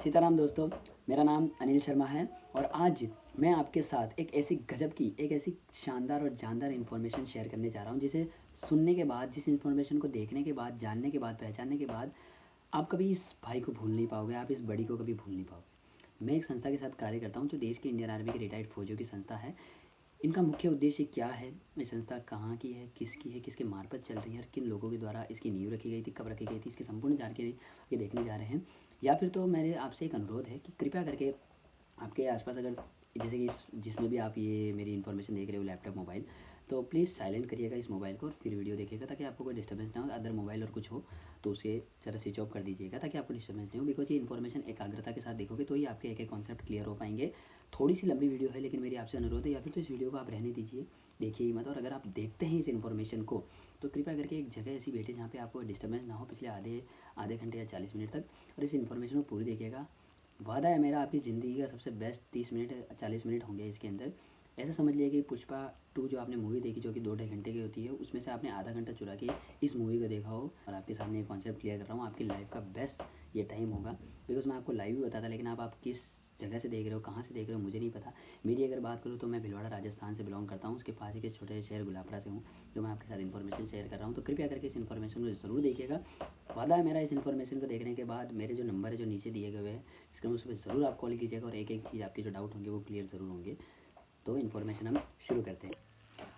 सीताराम दोस्तों, मेरा नाम अनिल शर्मा है और आज मैं आपके साथ एक ऐसी गजब की, एक ऐसी शानदार और जानदार इन्फॉर्मेशन शेयर करने जा रहा हूँ जिसे सुनने के बाद, जिस इन्फॉर्मेशन को देखने के बाद, जानने के बाद, पहचानने के बाद आप कभी इस भाई को भूल नहीं पाओगे, आप इस बड़ी को कभी भूल नहीं पाओगे। मैं एक संस्था के साथ कार्य करता हूँ जो देश की इंडियन आर्मी के रिटायर्ड फौजियों की संस्था है। इनका मुख्य उद्देश्य क्या है, ये संस्था कहाँ की है, किसके मार्फत चल रही है और किन लोगों के द्वारा इसकी नींव रखी गई थी, कब रखी गई थी, इसकी संपूर्ण जानकारी ये देखने जा रहे हैं। या फिर तो मेरे आपसे एक अनुरोध है कि कृपया करके आपके आसपास अगर जैसे कि जिसमें भी आप ये मेरी इन्फॉर्मेशन देख रहे हो, लैपटॉप, मोबाइल, तो प्लीज़ साइलेंट करिएगा इस मोबाइल को और फिर वीडियो देखिएगा ताकि आपको कोई डिस्टर्बेंस ना हो। अदर मोबाइल और कुछ हो तो उसे ज़रा स्विच ऑफ कर दीजिएगा ताकि आपको डिस्टर्बेंस नहीं हो। बिकॉज ये इन्फॉर्मेशन एकाग्रता के साथ देखोगे तो ही आपके एक एक कॉन्सेप्ट क्लियर हो पाएंगे। थोड़ी सी लंबी वीडियो है लेकिन मेरी आपसे अनुरोध है, या फिर तो इस वीडियो को आप रहने दीजिए, देखिए ही मत। और अगर आप देखते हैं इस इन्फॉर्मेशन को तो कृपया करके एक जगह ऐसी बैठे जहाँ पे आपको डिस्टर्बेंस ना हो पिछले आधे घंटे या 40 मिनट तक, और इस इन्फॉर्मेशन को पूरी देखिएगा। वादा है मेरा, आपकी ज़िंदगी का सबसे बेस्ट 30 मिनट 40 मिनट होंगे इसके अंदर। ऐसा समझ लिया कि पुष्पा 2 जो आपने मूवी देखी जो कि 2 ढाई घंटे की होती है, उसमें से आपने आधा घंटा चुरा के इस मूवी को देखा हो और आपके सामने ये कॉन्सेप्ट क्लियर कर रहा हूँ। आपकी लाइफ का बेस्ट ये टाइम होगा। बिकॉज मैं आपको लाइव भी बताता लेकिन आप किस जगह से देख रहे हो, कहाँ से देख रहे हो, मुझे नहीं पता। मेरी अगर बात करूँ तो मैं भिलवाड़ा राजस्थान से बिलोंग करता हूँ, उसके पास ही के छोटे शहर गुलाबरा से हूँ, जो मैं आपके साथ इन्फॉर्मेशन शेयर कर रहा हूँ। तो कृपया करके इस इन्फॉर्मेशन को ज़रूर देखिएगा। वादा है मेरा, इस इन्फॉर्मेशन को देखने के बाद मेरे जो नंबर है जो नीचे दिए गए हैं इसके उस पर ज़रूर आप कॉल कीजिएगा और एक एक चीज़ आपके जो डाउट होंगे वो क्लियर ज़रूर होंगे। तो इन्फॉर्मेशन हम शुरू करते हैं।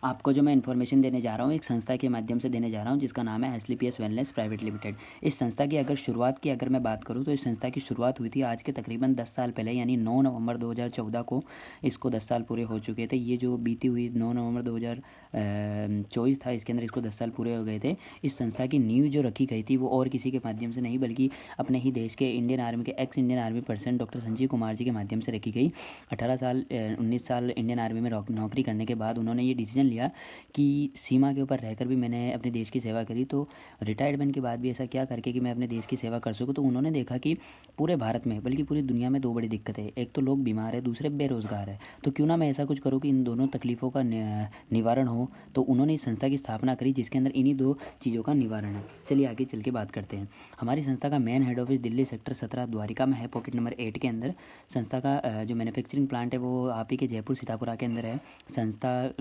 आपको जो मैं इन्फॉर्मेशन देने जा रहा हूँ एक संस्था के माध्यम से देने जा रहा हूँ जिसका नाम है एसलीपीएस वेलनेस प्राइवेट लिमिटेड। इस संस्था की अगर शुरुआत की अगर मैं बात करूँ तो इस संस्था की शुरुआत हुई थी आज के तकरीबन 10 साल पहले, यानी 9 नवंबर 2014 को इसको 10 साल पूरे हो चुके थे। ये जो बीती हुई 9 नवंबर 2024 था, इसके अंदर इसको 10 साल पूरे हो गए थे। इस संस्था की नींव जो रखी गई थी वो और किसी के माध्यम से नहीं बल्कि अपने ही देश के इंडियन आर्मी के ex Indian army person doctor Sanjeev Kumar ji के माध्यम से रखी गई। 19 साल इंडियन आर्मी में नौकरी करने के बाद उन्होंने ये डिसीजन लिया कि सीमा के ऊपर रहकर भी मैंने अपने देश की सेवा करी, तो रिटायरमेंट के बाद भी ऐसा क्या करके कि मैं अपने देश की सेवा कर सकूँ। तो उन्होंने देखा कि पूरे भारत में बल्कि पूरी दुनिया में 2 बड़ी दिक्कतें हैं, एक तो लोग बीमार है, दूसरे बेरोजगार है। तो क्यों ना मैं ऐसा कुछ करूँ कि इन दोनों तकलीफ़ों का निवारण हो। तो उन्होंने इस संस्था की स्थापना करी जिसके अंदर इन्हीं 2 चीज़ों का निवारण है। चलिए आगे चल के बात करते हैं। हमारी संस्था का main head office Delhi sector 17 Dwarka में है, पॉकेट नंबर 8 के अंदर। संस्था का जो मैन्युफैक्चरिंग प्लांट है वो आप ही के जयपुर सीतापुरा के अंदर है। संस्था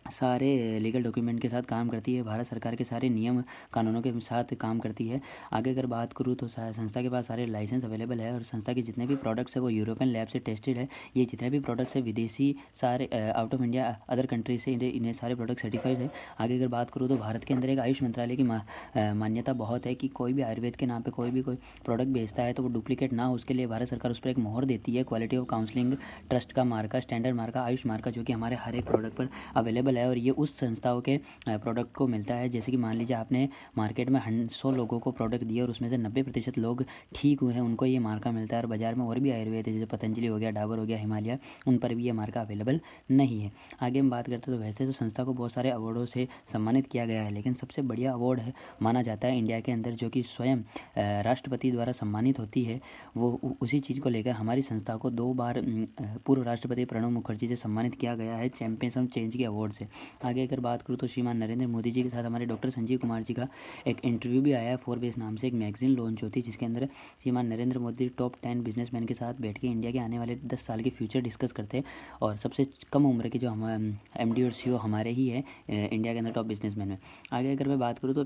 सारे लीगल डॉक्यूमेंट के साथ काम करती है, भारत सरकार के सारे नियम कानूनों के साथ काम करती है। आगे अगर बात करूँ तो संस्था के पास सारे लाइसेंस अवेलेबल है और संस्था के जितने भी प्रोडक्ट्स है वो यूरोपियन लैब से टेस्टेड है। ये जितने भी प्रोडक्ट्स है विदेशी सारे out of India other countries से इन्हें सारे प्रोडक्ट सर्टिफाइड है। आगे अगर बात करूँ तो भारत के अंदर एक आयुष मंत्रालय की मान्यता बहुत है कि कोई भी आयुर्वेद के नाम पर कोई प्रोडक्ट बेचता है तो वो डुप्लीकेट ना हो, उसके लिए भारत सरकार उस पर एक मोहर देती है, क्वालिटी ऑफ काउंसलिंग ट्रस्ट का मार्का, स्टैंडर्ड मार्का, आयुष मार्का, जो कि हमारे हर एक प्रोडक्ट पर अवेलेबल है। और ये उस संस्थाओं के प्रोडक्ट को मिलता है। जैसे कि मान लीजिए आपने मार्केट में 100 लोगों को प्रोडक्ट दिया और उसमें से 90% लोग ठीक हुए हैं, उनको ये मार्का मिलता है। और बाजार में और भी आयुर्वेद है जैसे पतंजलि हो गया, डाबर हो गया, हिमालय, उन पर भी ये मार्का अवेलेबल नहीं है। आगे हम बात करते हैं तो वैसे तो संस्था को बहुत सारे अवार्डों से सम्मानित किया गया है, लेकिन सबसे बढ़िया अवार्ड है माना जाता है इंडिया के अंदर जो कि स्वयं राष्ट्रपति द्वारा सम्मानित होती है। वो उसी चीज़ को लेकर हमारी संस्था को 2 बार पूर्व राष्ट्रपति प्रणब मुखर्जी से सम्मानित किया गया है चैंपियंस ऑफ चेंज के अवार्ड से। आगे अगर बात करूँ तो श्रीमान नरेंद्र मोदी जी के साथ हमारे डॉक्टर संजीव कुमार जी का एक इंटरव्यू भी आया है। 4 बेस नाम से एक मैगजीन लॉन्च होती है जिसके अंदर श्रीमान नरेंद्र मोदी टॉप 10 बिजनेसमैन के साथ बैठ के इंडिया के आने वाले 10 साल के फ्यूचर डिस्कस करते हैं। और सबसे कम उम्र के जो हम MD और CEO हमारे ही है इंडिया के अंदर टॉप बिजनेसमैन में। आगे अगर मैं बात करूँ तो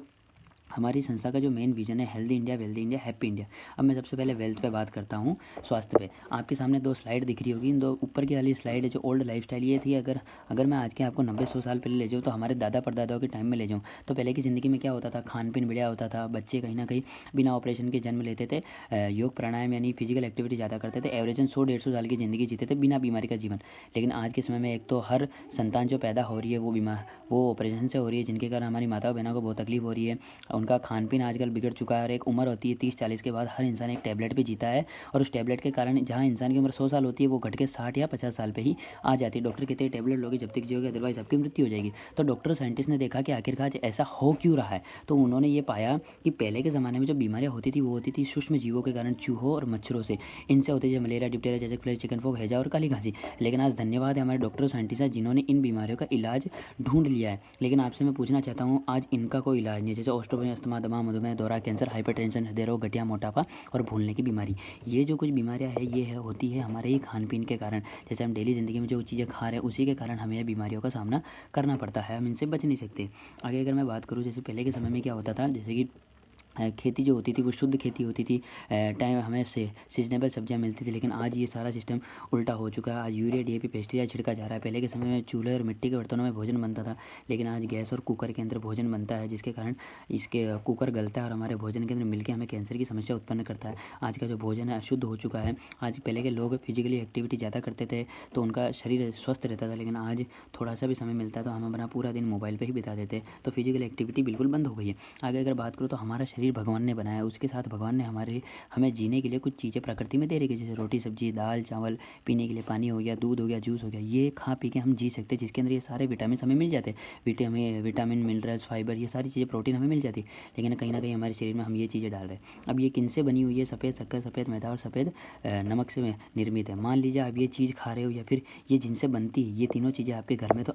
हमारी संस्था का जो मेन विजन है healthy India, wealthy India, happy India. अब मैं सबसे पहले वेल्थ पे बात करता हूँ, स्वास्थ्य पे। आपके सामने 2 स्लाइड दिख रही होगी। इन 2 ऊपर की वाली स्लाइड है जो ओल्ड लाइफस्टाइल ये थी। अगर मैं आज के आपको 90-100 साल पहले ले जाऊँ तो हमारे दादा परदादाओं के टाइम में ले जाऊँ तो पहले की ज़िंदगी में क्या होता था, खान पीन बढ़िया होता था, बच्चे कहीं ना कहीं बिना ऑपरेशन के जन्म लेते थे, योग प्राणायाम यानी फिजिकल एक्टिविटी ज़्यादा करते थे, एवरेजन 100-150 साल की ज़िंदगी जीते थे बिना बीमारी का जीवन। लेकिन आज के समय में एक तो हर संतान जो पैदा हो रही है वो ऑपरेशन से हो रही है, जिनके कारण हमारी माता बहनों को बहुत तकलीफ हो रही है। उनका खान पीन आजकल बिगड़ चुका है और एक उम्र होती है 30-40 के बाद हर इंसान एक टैबलेट पे जीता है। और उस टैबलेट के कारण जहाँ इंसान की उम्र 100 साल होती है वो घट के 60 या 50 साल पे ही आ जाती है। डॉक्टर कहते हैं टैबलेट लोगे जब तक जियोगे, अदरवाइज आपकी मृत्यु हो जाएगी। तो डॉक्टर साइंटिस्ट ने देखा कि आखिरकार ऐसा हो क्यों रहा है, तो उन्होंने ये पाया कि पहले के ज़माने में जो बीमारियाँ होती थी वो होती थी सूक्ष्म जीवों के कारण, चूहों और मच्छरों से। इनसे होती थी मलेरिया, डिप्टेरिया, चेचक फ्लैश, चिकन पॉक्स, हैजा और काली खांसी। लेकिन आज धन्यवाद है हमारे डॉक्टर साइंटिस्ट जिन्होंने इन बीमारियों का इलाज ढूंढ लिया है। लेकिन आपसे मैं पूछना चाहता हूँ आज इनका कोई इलाज नहीं है। जैसे अस्थमा, दमा, मधुमेह, दौरा, कैंसर, हाइपरटेंशन, हृदय रोग, गठिया, मोटापा और भूलने की बीमारी। ये जो कुछ बीमारियाँ हैं ये होती है हमारे ही खान पीन के कारण। जैसे हम डेली ज़िंदगी में जो चीज़ें खा रहे हैं उसी के कारण हमें यह बीमारियों का सामना करना पड़ता है, हम इनसे बच नहीं सकते। आगे अगर मैं बात करूँ, जैसे पहले के समय में क्या होता था, जैसे कि खेती जो होती थी वो शुद्ध खेती होती थी, टाइम हमें से सीजनेबल सब्जियां मिलती थी। लेकिन आज ये सारा सिस्टम उल्टा हो चुका है। आज यूरिया, डीएपी, पेस्टिसाइड छिड़का जा रहा है। पहले के समय में चूल्हे और मिट्टी के बर्तनों में भोजन बनता था, लेकिन आज गैस और कुकर के अंदर भोजन बनता है, जिसके कारण इसके कुकर गलता है और हमारे भोजन के अंदर मिलकर हमें कैंसर की समस्या उत्पन्न करता है। आज का जो भोजन है अशुद्ध हो चुका है। आज पहले के लोग फिजिकली एक्टिविटी ज़्यादा करते थे तो उनका शरीर स्वस्थ रहता था, लेकिन आज थोड़ा सा भी समय मिलता है तो हम अपना पूरा दिन मोबाइल पर ही बिता देते हैं, तो फिजिकल एक्टिविटी बिल्कुल बंद हो गई है। आगे अगर बात करूँ तो हमारा शरीर भगवान ने बनाया, उसके साथ भगवान ने हमें जीने के लिए कुछ चीज़ें प्रकृति में दे रही है, जैसे रोटी, सब्जी, दाल, चावल, पीने के लिए पानी हो गया, दूध हो गया, जूस हो गया। ये खा पी के हम जी सकते हैं, जिसके अंदर ये सारे विटामिन हमें मिल जाते हैं। विटामिन, मिनरल्स, फाइबर, ये सारी चीज़ें, प्रोटीन हमें मिल जाती है। लेकिन कहीं ना कहीं हमारे शरीर में हम ये चीज़ें डाल रहे हैं। अब ये किन से बनी हुई है? सफ़ेद शक्कर, सफ़ेद मैदा और सफ़ेद नमक से निर्मित है। मान लीजिए आप ये चीज़ खा रहे हो या फिर ये जिनसे बनती है, ये तीनों चीज़ें आपके घर में तो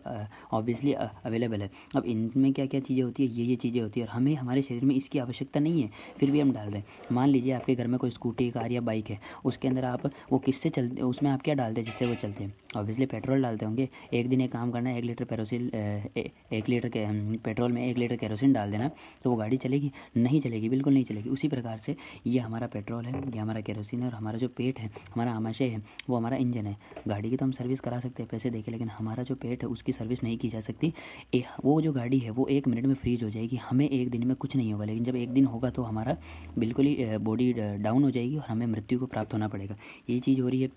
ऑब्वियसली अवेलेबल है। अब इनमें क्या क्या चीज़ें होती है? ये चीज़ें होती है और हमें हमारे शरीर में इसकी आवश्यकता नहीं है, फिर भी हम डाल रहे हैं। मान लीजिए आपके घर में कोई स्कूटी, कार या बाइक है, उसके अंदर आप वो किससे चलते, उसमें आप क्या डालते हैं जिससे वो चलते हैं? ऑब्वियसली पेट्रोल डालते होंगे। एक दिन एक काम करना है, 1 लीटर पेट्रोल में 1 लीटर केरोसिन डाल देना, तो वो गाड़ी चलेगी? नहीं चलेगी, बिल्कुल नहीं चलेगी। उसी प्रकार से ये हमारा पेट्रोल है, ये हमारा केरोसिन है और हमारा जो पेट है, हमारा आमाशय है, वो हमारा इंजन है। गाड़ी की तो हम सर्विस करा सकते हैं पैसे देके, लेकिन हमारा जो पेट है उसकी सर्विस नहीं की जा सकती। वो जो गाड़ी है वो 1 मिनट में फ्रीज हो जाएगी, हमें 1 दिन में कुछ नहीं होगा, लेकिन जब 1 दिन होगा तो हमारा बिल्कुल ही बॉडी डाउन हो जाएगी और हमें मृत्यु को प्राप्त होना पड़ेगा। ये चीज़ हो रही है।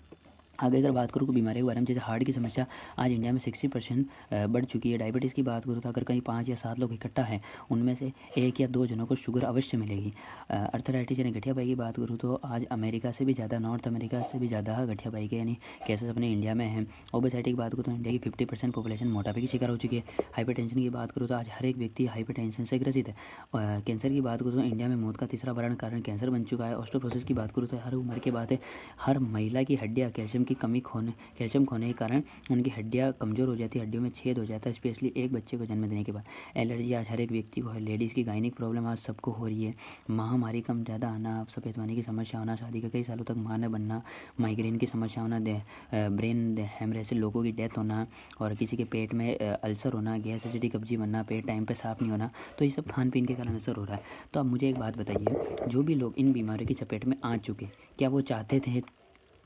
आगे अगर बात करूँ बीमारियों के बारे में, जैसे हार्ट की समस्या आज इंडिया में 60% बढ़ चुकी है। डायबिटीज़ की बात करूँ तो अगर कहीं 5 या 7 लोग इकट्ठा हैं, उनमें से 1 या 2 जनों को शुगर अवश्य मिलेगी। अर्थराइटिस यानी गठियापाई की बात करूँ तो आज अमेरिका से भी ज़्यादा, नॉर्थ अमेरिका से भी ज़्यादा गठियापाई के यानी केसेस अपने इंडिया में हैं। ओबेसिटी की बात करूँ तो इंडिया की 50% पॉपुलेशन मोटापे की शिकार हो चुकी है। हाइपरटेंशन की बात करूँ तो आज हर एक व्यक्ति हाइपरटेंशन से ग्रसित है। कैंसर की बात करूँ तो इंडिया में मौत का तीसरा बड़ा कारण कैंसर बन चुका है। ऑस्टियोपोरोसिस की बात करूँ तो हर उम्र के बाद हर महिला की हड्डियाँ कैल्शियम खोने के कारण उनकी हड्डियाँ कमज़ोर हो जाती है, हड्डियों में छेद हो जाता है, स्पेशली एक बच्चे को जन्म देने के बाद। एलर्जी आज हर एक व्यक्ति को है। लेडीज़ की गायनिक प्रॉब्लम आज सबको हो रही है। महामारी कम ज़्यादा आना, सफ़ेद पानी की समस्या होना, शादी का कई सालों तक मां न बनना, माइग्रेन की समस्या होना, ब्रेन हेमरेज से लोगों की डेथ होना और किसी के पेट में अल्सर होना, गैस एसिडिटी, कब्जी बनना, पेट टाइम पे साफ़ नहीं होना, तो ये सब खान पीन के कारण असर हो रहा है। तो अब मुझे एक बात बताइए, जो भी लोग इन बीमारियों की चपेट में आ चुके, क्या वो चाहते थे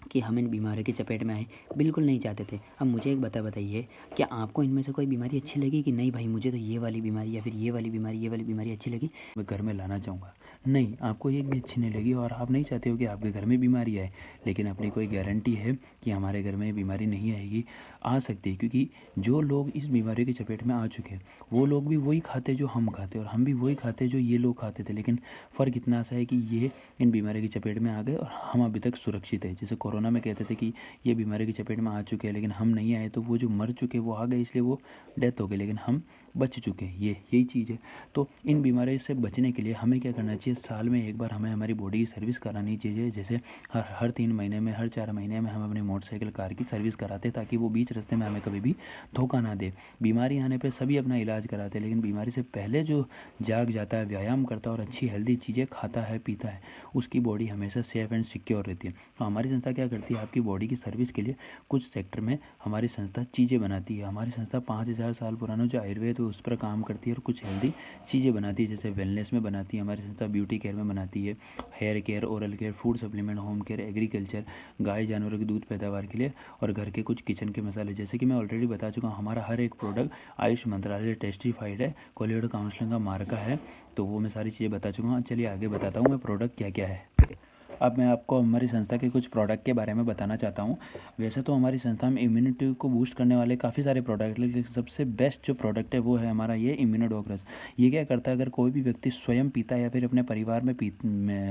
कि हम इन बीमारियों की चपेट में आए? बिल्कुल नहीं चाहते थे। अब मुझे एक बताइए, क्या आपको इनमें से कोई बीमारी अच्छी लगी कि नहीं भाई मुझे तो ये वाली बीमारी या फिर ये वाली बीमारी अच्छी लगी, मैं घर में लाना चाहूँगा? नहीं, आपको एक भी अच्छी नहीं लगी और आप नहीं चाहते हो कि आपके घर में बीमारी आए, लेकिन अपनी कोई गारंटी है कि हमारे घर में बीमारी नहीं आएगी? आ सकती है, क्योंकि जो लोग इस बीमारी की चपेट में आ चुके हैं वो लोग भी वही खाते जो हम खाते और हम भी वही खाते जो ये लोग खाते थे, लेकिन फ़र्क इतना सा है कि ये इन बीमारी की चपेट में आ गए और हम अभी तक सुरक्षित है। जैसे कोरोना में कहते थे कि ये बीमारी की चपेट में आ चुके हैं लेकिन हम नहीं आए, तो वो जो मर चुके वो आ गए इसलिए वो डेथ हो गई, लेकिन हम बच चुके हैं। यही चीज़ है। तो इन बीमारी से बचने के लिए हमें क्या करना चाहिए? साल में एक बार हमें हमारी बॉडी की सर्विस करानी चाहिए। जैसे हर 3 महीने में, हर 4 महीने में हम अपने मोटरसाइकिल, कार की सर्विस कराते ताकि वो बीच रास्ते में हमें कभी भी धोखा ना दे। बीमारी आने पर सभी अपना इलाज कराते, लेकिन बीमारी से पहले जो जाग जाता है, व्यायाम करता है और अच्छी हेल्दी चीज़ें खाता है, पीता है, उसकी बॉडी हमेशा सेफ एंड सिक्योर रहती है। तो हमारी संस्था क्या करती है? आपकी बॉडी की सर्विस के लिए कुछ सेक्टर में हमारी संस्था चीज़ें बनाती है। हमारी संस्था 5000 साल पुराना जो आयुर्वेद है उस पर काम करती है और कुछ हेल्दी चीज़ें बनाती है, जैसे वेलनेस में बनाती है हमारी संस्था, ब्यूटी केयर में बनाती है, hair care, oral care, food supplement, home care, agriculture, गाय जानवरों की दूध पैदावार के लिए और घर के कुछ किचन के मसाले। जैसे कि मैं ऑलरेडी बता चुका हूँ, हमारा हर एक प्रोडक्ट आयुष मंत्रालय टेस्टिफाइड है, क्वालिटी काउंसलिंग का मार्का है, तो वो मैं सारी चीज़ें बता चुका हूँ। चलिए आगे बताता हूँ मैं प्रोडक्ट क्या क्या है। अब मैं आपको हमारी संस्था के कुछ प्रोडक्ट के बारे में बताना चाहता हूँ। वैसे तो हमारी संस्था में इम्यूनिटी को बूस्ट करने वाले काफ़ी सारे प्रोडक्ट, लेकिन सबसे बेस्ट जो प्रोडक्ट है वो है हमारा ये इम्यूनोडॉग। ये क्या करता है? अगर कोई भी व्यक्ति स्वयं पीता है या फिर अपने परिवार में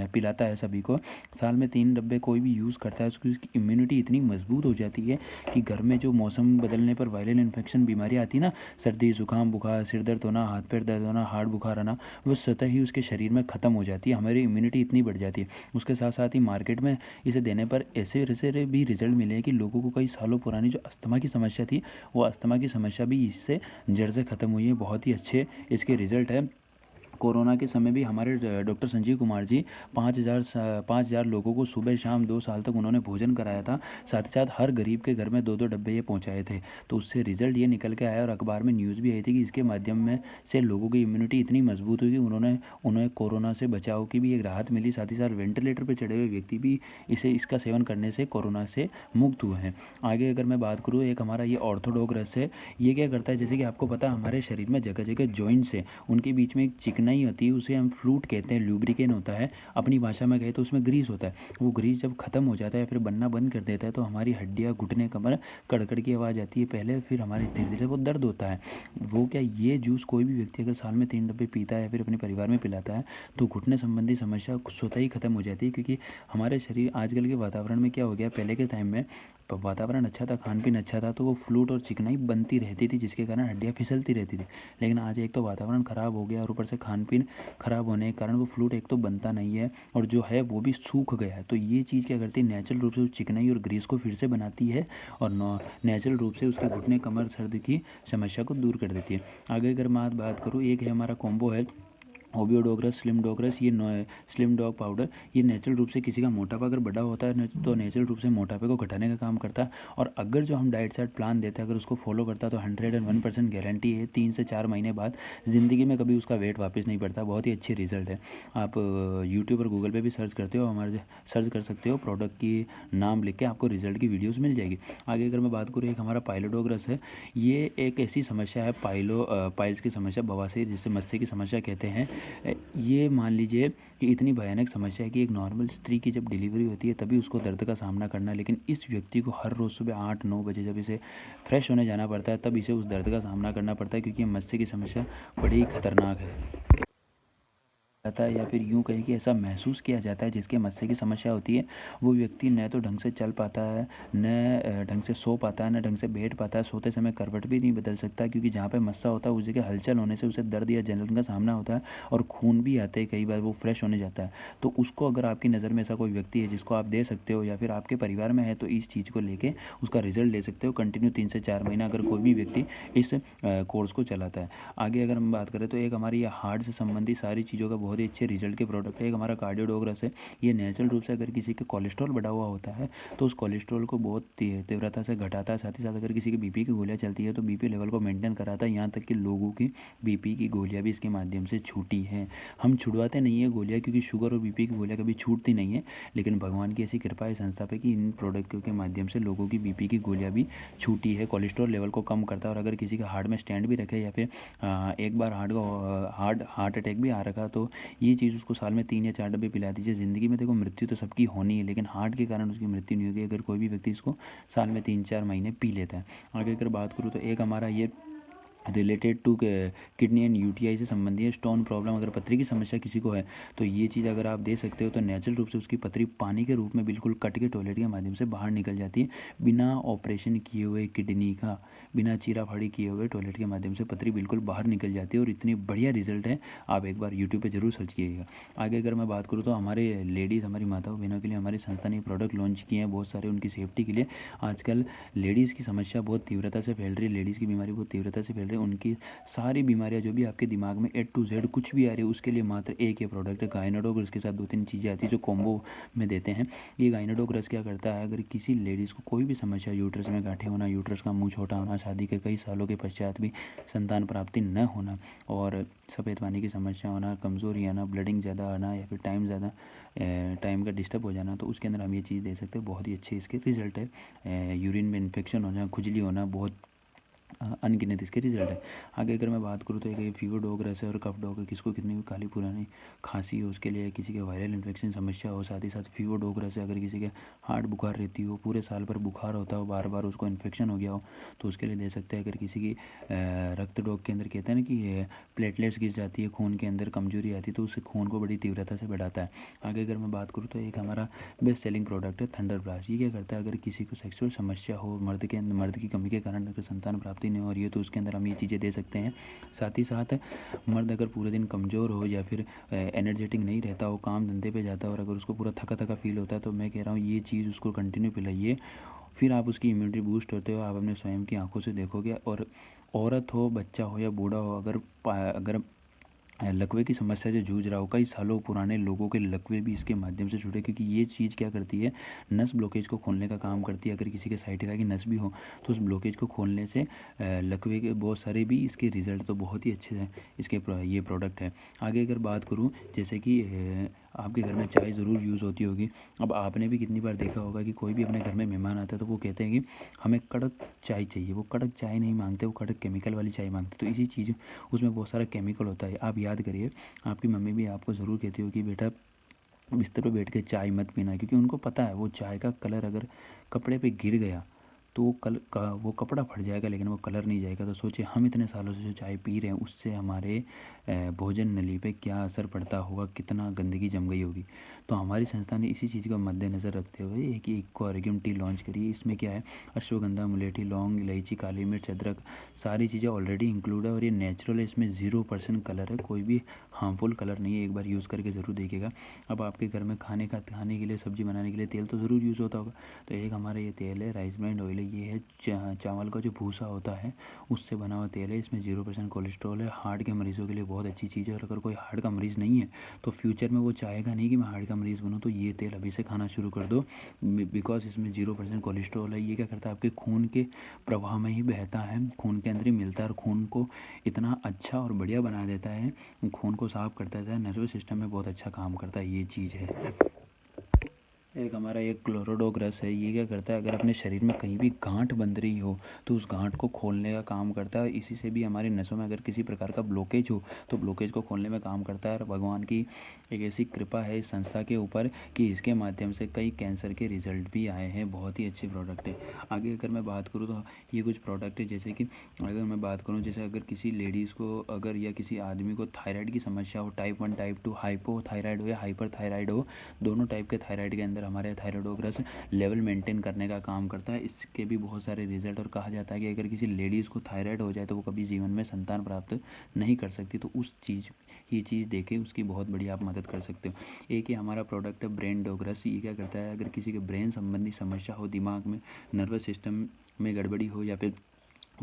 पिलाता है सभी को, साल में 3 डब्बे कोई भी यूज़ करता है, उसकी इम्यूनिटी इतनी मजबूत हो जाती है कि घर में जो मौसम बदलने पर वायरल इन्फेक्शन बीमारी आती है ना, सर्दी, जुकाम, बुखार, सिर दर्द होना, हाथ पैर दर्द होना, हार्ट बुखार आना, वो स्वतः ही उसके शरीर में ख़त्म हो जाती है। हमारी इम्यूनिटी इतनी बढ़ जाती है। उसके साथ साथ ही मार्केट में इसे देने पर ऐसे भी रिजल्ट मिले हैं कि लोगों को कई सालों पुरानी जो अस्थमा की समस्या थी, वो अस्थमा की समस्या भी इससे जड़ से ख़त्म हुई है। बहुत ही अच्छे इसके रिजल्ट है। कोरोना के समय भी हमारे डॉक्टर संजीव कुमार जी 5,000 लोगों को सुबह शाम 2 साल तक उन्होंने भोजन कराया था। साथ ही साथ हर गरीब के घर में 2-2 डब्बे ये पहुंचाए थे। तो उससे रिजल्ट ये निकल के आया और अखबार में न्यूज़ भी आई थी कि इसके माध्यम में से लोगों की इम्यूनिटी इतनी मजबूत हुई कि उन्हें कोरोना से बचाव की भी एक राहत मिली। साथ ही साथ वेंटिलेटर पर चढ़े हुए व्यक्ति भी इसका सेवन करने से कोरोना से मुक्त हुए हैं। आगे अगर मैं बात करूँ, एक हमारा ये ऑर्थोडॉग रस है। ये क्या करता है, जैसे कि आपको पता है हमारे शरीर में जगह जगह जॉइंट्स है, उनके बीच में एक चिकनाई होती है, उसे हम फ्लूइड कहते हैं, लुब्रिकेन होता है। अपनी भाषा में कहें तो उसमें ग्रीस होता है। वो ग्रीस जब खत्म हो जाता है या फिर बनना बंद कर देता है तो हमारी हड्डियाँ, घुटने, कमर कड़कड़ की आवाज़ आती है पहले, फिर हमारे धीरे धीरे वो दर्द होता है। वो क्या, ये जूस कोई भी व्यक्ति अगर साल में 3 डब्बे पीता है या फिर अपने परिवार में पिलाता है तो घुटने संबंधी समस्या स्वतः ही खत्म हो जाती है। क्योंकि हमारे शरीर आजकल के वातावरण में क्या हो गया, पहले के टाइम में वातावरण अच्छा था, खान पीन अच्छा था, तो वो फ्लूइड और चिकनाई बनती रहती थी जिसके कारण हड्डियाँ फिसलती रहती थी। लेकिन आज एक तो वातावरण ख़राब हो गया और ऊपर से खान पीन ख़राब होने के कारण वो फ्लूइड एक तो बनता नहीं है और जो है वो भी सूख गया है। तो ये चीज़ क्या करती है, नेचुरल रूप से उस चिकनाई और ग्रीस को फिर से बनाती है और नेचुरल रूप से उसके घुटने, कमर, सर्द की समस्या को दूर कर देती है। आगे अगर मैं बात करूँ, एक है हमारा कॉम्बो है ओबियोडोग्रस स्लिम डॉगरस। ये स्लिम डॉग पाउडर, ये नेचुरल रूप से किसी का मोटापा अगर बढ़ा होता है तो नेचुरल रूप से मोटापे को घटाने का काम करता है। और अगर जो हम डाइट चार्ट प्लान देते हैं अगर उसको फॉलो करता है तो 101% गारंटी है 3 से 4 महीने बाद ज़िंदगी में कभी उसका वेट वापस नहीं बढ़ता। बहुत ही अच्छी रिजल्ट है। आप यूट्यूब और गूगल पे भी सर्च करते हो, हमारे सर्च कर सकते हो, प्रोडक्ट की नाम लिख के आपको रिजल्ट की वीडियोज़ मिल जाएगी। आगे अगर मैं बात करूँ, एक हमारा पाइलोडोग्रस है। ये एक ऐसी समस्या है, पाइल्स की समस्या, बवासीर जिसे मस्से की समस्या कहते हैं। ये मान लीजिए कि इतनी भयानक समस्या है कि एक नॉर्मल स्त्री की जब डिलीवरी होती है तभी उसको दर्द का सामना करना है, लेकिन इस व्यक्ति को हर रोज़ सुबह 8-9 बजे जब इसे फ्रेश होने जाना पड़ता है तब इसे उस दर्द का सामना करना पड़ता है, क्योंकि ये मस्से की समस्या बड़ी ही खतरनाक है जाता है, या फिर यूँ कहें कि ऐसा महसूस किया जाता है जिसके मस्से की समस्या होती है वो व्यक्ति न तो ढंग से चल पाता है, न ढंग से सो पाता है, न ढंग से बैठ पाता है, सोते समय करवट भी नहीं बदल सकता, क्योंकि जहाँ पे मस्सा होता है उस जगह हलचल होने से उसे दर्द या जलन का सामना होता है और खून भी आते हैं, कई बार वो फ्रेश होने जाता है। तो उसको अगर आपकी नज़र में ऐसा कोई व्यक्ति है जिसको आप दे सकते हो या फिर आपके परिवार में है तो इस चीज़ को लेके उसका रिजल्ट ले सकते हो कंटिन्यू 3 से 4 महीना अगर कोई भी व्यक्ति इस कोर्स को चलाता है। आगे अगर हम बात करें तो एक हमारी ये हार्ट से संबंधित सारी चीज़ों का बहुत ही अच्छे रिजल्ट के प्रोडक्ट है। एक हमारा कार्डियोडोग्रस है। ये नेचुरल रूप से अगर किसी का कोलेस्ट्रॉल बढ़ा हुआ होता है तो उस कोलेस्ट्रॉल को बहुत तीव्रता से घटाता है। साथ ही साथ अगर किसी की बीपी की गोलियाँ चलती है तो बीपी लेवल को मेंटेन कराता है। यहाँ तक कि लोगों की बीपी की गोलियाँ भी इसके माध्यम से छूटी हैं। हम छुड़वाते नहीं है गोलियाँ, क्योंकि शुगर और बीपी की गोलियाँ कभी छूटती नहीं है, लेकिन भगवान की ऐसी कृपा है संस्था पे कि इन प्रोडक्टों के माध्यम से लोगों की बीपी की गोलियाँ भी छूटी है, कोलेस्ट्रॉल लेवल को कम करता है। और अगर किसी का हार्ट में स्टेंट भी रखे या फिर एक बार हार्ट अटैक भी आ रखा तो ये चीज़ उसको साल में 3 या 4 डब्बे पिला दीजिए। ज़िंदगी में देखो मृत्यु तो सबकी होनी है, लेकिन हार्ट के कारण उसकी मृत्यु नहीं होगी अगर कोई भी व्यक्ति इसको साल में 3-4 महीने पी लेता है। आगे अगर बात करूँ तो एक हमारा ये related to kidney and UTI से संबंधित स्टोन प्रॉब्लम, अगर पथरी की समस्या किसी को है तो ये चीज़ अगर आप दे सकते हो तो नेचुरल रूप से उसकी पथरी पानी के रूप में बिल्कुल कट के टॉयलेट के माध्यम से बाहर निकल जाती है। बिना ऑपरेशन किए हुए किडनी का, बिना चीरा फाड़ी किए हुए टॉयलेट के माध्यम से पथरी बिल्कुल बाहर निकल जाती है और इतनी बढ़िया रिजल्ट है, आप एक बार यूट्यूब पर जरूर सर्च कीजिएगा। आगे अगर मैं बात करूँ तो हमारे लेडीज़, हमारी माताओं बहनों के लिए हमारी संस्था ने प्रोडक्ट लॉन्च किए हैं बहुत सारे उनकी सेफ्टी के लिए। आजकल लेडीज़ की समस्या बहुत तीव्रता से फैल रही है, लेडीज़ की बीमारी बहुत तीव्रता से फैल रही है। उनकी सारी बीमारियां जो भी आपके दिमाग में A to Z कुछ भी आ रही है उसके लिए मात्र एक ही प्रोडक्ट है गायनाडोग। उसके साथ 2-3 चीज़ें आती है जो कॉम्बो में देते हैं। ये गायनाडोग रस क्या करता है, अगर किसी लेडीज़ को कोई भी समस्या, यूट्रस में गांठें होना, यूट्रस का मुंह छोटा होना, शादी के कई सालों के पश्चात भी संतान प्राप्ति न होना और सफ़ेद पानी की समस्या होना, कमज़ोरी आना, ब्लडिंग ज़्यादा आना या फिर टाइम का डिस्टर्ब हो जाना, तो उसके अंदर हम ये चीज़ दे सकते हैं। बहुत ही अच्छे इसके रिजल्ट है। यूरिन में इन्फेक्शन होना, खुजली होना, बहुत अनगिनत इसके रिजल्ट है। आगे अगर मैं बात करूँ तो एक फीवर डॉग रहता है और कफ डॉग है। किसको कितनी भी काली पुरानी खांसी हो उसके लिए, किसी के वायरल इन्फेक्शन समस्या हो, साथ ही साथ फीवर डॉग रहता है अगर किसी के हार्ट बुखार रहती हो, पूरे साल भर बुखार होता हो, बार बार उसको इन्फेक्शन हो गया हो तो उसके लिए दे सकते हैं। अगर किसी की रक्त डॉग के अंदर कहते हैं ना कि प्लेटलेट्स गिर जाती है, खून के अंदर कमजोरी आती है, तो उससे खून को बड़ी तीव्रता से बढ़ाता है। आगे अगर मैं बात करूँ तो एक हमारा बेस्ट सेलिंग प्रोडक्ट है थंडर ब्लास्ट। ये क्या करता है, अगर किसी को सेक्सुअल समस्या हो, मर्द की कमी के कारण अगर संतान प्राप्ति नहीं हो रही है तो उसके अंदर हम ये चीज़ें दे सकते हैं। साथ ही साथ मर्द अगर पूरे दिन कमज़ोर हो या फिर एनर्जेटिक नहीं रहता हो, काम धंधे पे जाता हो और अगर उसको पूरा थका थका फील होता है तो मैं कह रहा हूँ ये चीज़ उसको कंटिन्यू पिलाइए, फिर आप उसकी इम्यूनिटी बूस्ट होते हो, आप अपने स्वयं की आंखों से देखोगे। और औरत हो, बच्चा हो या बूढ़ा हो, अगर लकवे की समस्या से जूझ रहा हो, कई सालों पुराने लोगों के लकवे भी इसके माध्यम से छूटे, क्योंकि ये चीज़ क्या करती है, नस ब्लॉकेज को खोलने का काम करती है। अगर किसी के साइटिका की नस भी हो तो उस ब्लॉकेज को खोलने से लकवे के बहुत सारे भी इसके रिजल्ट तो बहुत ही अच्छे हैं इसके ये प्रोडक्ट है। आगे अगर बात करूँ, जैसे कि आपके घर में चाय ज़रूर यूज़ होती होगी। अब आपने भी कितनी बार देखा होगा कि कोई भी अपने घर में मेहमान आता है तो वो कहते हैं कि हमें कड़क चाय चाहिए। वो कड़क चाय नहीं मांगते, वो कड़क केमिकल वाली चाय मांगते। तो इसी चीज़ उसमें बहुत सारा केमिकल होता है। आप याद करिए, आपकी मम्मी भी आपको ज़रूर कहती हो कि बेटा बिस्तर पे बैठ के चाय मत पीना, क्योंकि उनको पता है वो चाय का कलर अगर कपड़े पे गिर गया तो वो कपड़ा फट जाएगा, लेकिन वो कलर नहीं जाएगा। तो सोचिए हम इतने सालों से जो चाय पी रहे हैं उससे हमारे भोजन नली पे क्या असर पड़ता होगा, कितना गंदगी जम गई होगी। तो हमारी संस्था ने इसी चीज़ को मद्देनज़र रखते हुए एक इको ऑर्गेनिक टी लॉन्च करी है। इसमें क्या है, अश्वगंधा, मुलेठी, लौंग, इलायची, काली मिर्च, अदरक, सारी चीज़ें ऑलरेडी इंक्लूड है और ये नेचुरल है। इसमें 0% कलर है, कोई भी हार्मफुल कलर नहीं है। एक बार यूज़ करके ज़रूर देखिएगा। अब आपके घर में खाने के लिए, सब्ज़ी बनाने के लिए तेल तो ज़रूर यूज़ होता होगा। तो एक हमारा ये तेल है, राइस ब्रांड ऑयल है। ये है चावल का जो भूसा होता है उससे बना हुआ तेल है। इसमें 0% कोलेस्ट्रॉल है। हार्ट के मरीज़ों के लिए बहुत अच्छी चीज़ है। और अगर कोई हार्ट का मरीज़ नहीं है तो फ्यूचर में वो चाहेगा नहीं कि मैं हार्ट का मरीज़ बनूँ, तो ये तेल अभी से खाना शुरू कर दो, बिकॉज इसमें 0% कोलेस्ट्रॉल है। ये क्या करता है, आपके खून के प्रवाह में ही बहता है, खून के अंदर ही मिलता है और खून को इतना अच्छा और बढ़िया बना देता है, खून को साफ़ करता है, नर्वस सिस्टम में बहुत अच्छा काम करता है। ये चीज़ है। एक हमारा एक क्लोरोडोग्रस है। ये क्या करता है, अगर अपने शरीर में कहीं भी गांठ बंध रही हो तो उस गांठ को खोलने का काम करता है। इसी से भी हमारी नसों में अगर किसी प्रकार का ब्लॉकेज हो तो ब्लॉकेज को खोलने में काम करता है। और भगवान की एक ऐसी कृपा है इस संस्था के ऊपर कि इसके माध्यम से कई कैंसर के रिजल्ट भी आए हैं। बहुत ही अच्छे प्रोडक्ट है। आगे अगर मैं बात करूँ तो ये कुछ प्रोडक्ट है, जैसे कि अगर मैं बात करूँ, जैसे अगर किसी लेडीज़ को अगर या किसी आदमी को थायराइड की समस्या हो, टाइप 1 टाइप 2, हाइपोथायराइड हो या हाइपर थायराइड हो, दोनों टाइप के थायराइड के अंदर हमारे थायराइडोग्रस लेवल मेंटेन करने का काम करता है। इसके भी बहुत सारे रिजल्ट, और कहा जाता है कि अगर किसी लेडीज़ को थायराइड हो जाए तो वो कभी जीवन में संतान प्राप्त नहीं कर सकती। तो उस चीज़ ये चीज़ देके उसकी बहुत बड़ी आप मदद कर सकते हो। एक ही हमारा प्रोडक्ट है ब्रेन डोग्रस। ये क्या करता है, अगर किसी के ब्रेन संबंधी समस्या हो, दिमाग में नर्वस सिस्टम में गड़बड़ी हो या फिर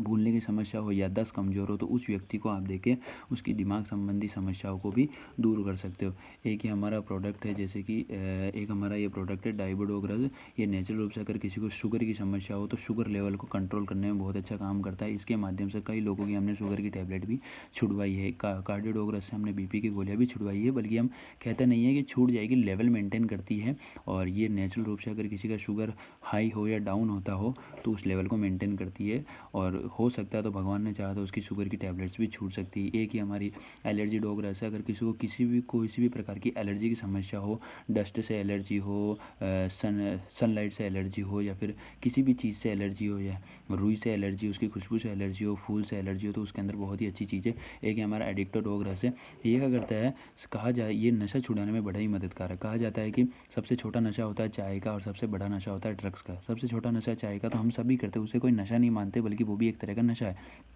भूलने की समस्या हो, याददाश्त कमज़ोर हो, तो उस व्यक्ति को आप देके उसकी दिमाग संबंधी समस्याओं को भी दूर कर सकते हो। एक ही हमारा प्रोडक्ट है, जैसे कि एक हमारा ये प्रोडक्ट है डाइबोडोग्रस। ये नेचुरल रूप से अगर किसी को शुगर की समस्या हो तो शुगर लेवल को कंट्रोल करने में बहुत अच्छा काम करता है। इसके माध्यम से कई लोगों की हमने शुगर की टैबलेट भी छुड़वाई है। कार्डियोडोग्रस से हमने बीपी की गोलियाँ भी छुड़वाई है, बल्कि हम कहते नहीं है कि छूट जाएगी, लेवल मेंटेन करती है। और ये नेचुरल रूप से अगर किसी का शुगर हाई हो या डाउन होता हो तो उस लेवल को मेंटेन करती है। और हो सकता है तो भगवान ने चाहा तो उसकी शुगर की टैबलेट्स भी छूट सकती है। एक ही हमारी एलर्जी डोग्रस है। अगर किसी को किसी भी प्रकार की एलर्जी की समस्या हो, डस्ट से एलर्जी हो, सनलाइट से एलर्जी हो, या फिर किसी भी चीज़ से एलर्जी हो, या रुई से एलर्जी, उसकी खुशबू से एलर्जी हो, फूल से एलर्जी हो, तो उसके अंदर बहुत ही अच्छी चीज़ है। एक हमारा एडिक्टो डोग्रस है। ये क्या करता है, कहा जाए ये नशा छुड़ाने में बड़ा ही मददगार है। कहा जाता है कि सबसे छोटा नशा होता है चाय का और सबसे बड़ा नशा होता है ड्रग्स का। सबसे छोटा नशा चाय का तो हम सभी करते हैं, उसे कोई नशा नहीं मानते, बल्कि वो भी एक तरह का नशा है।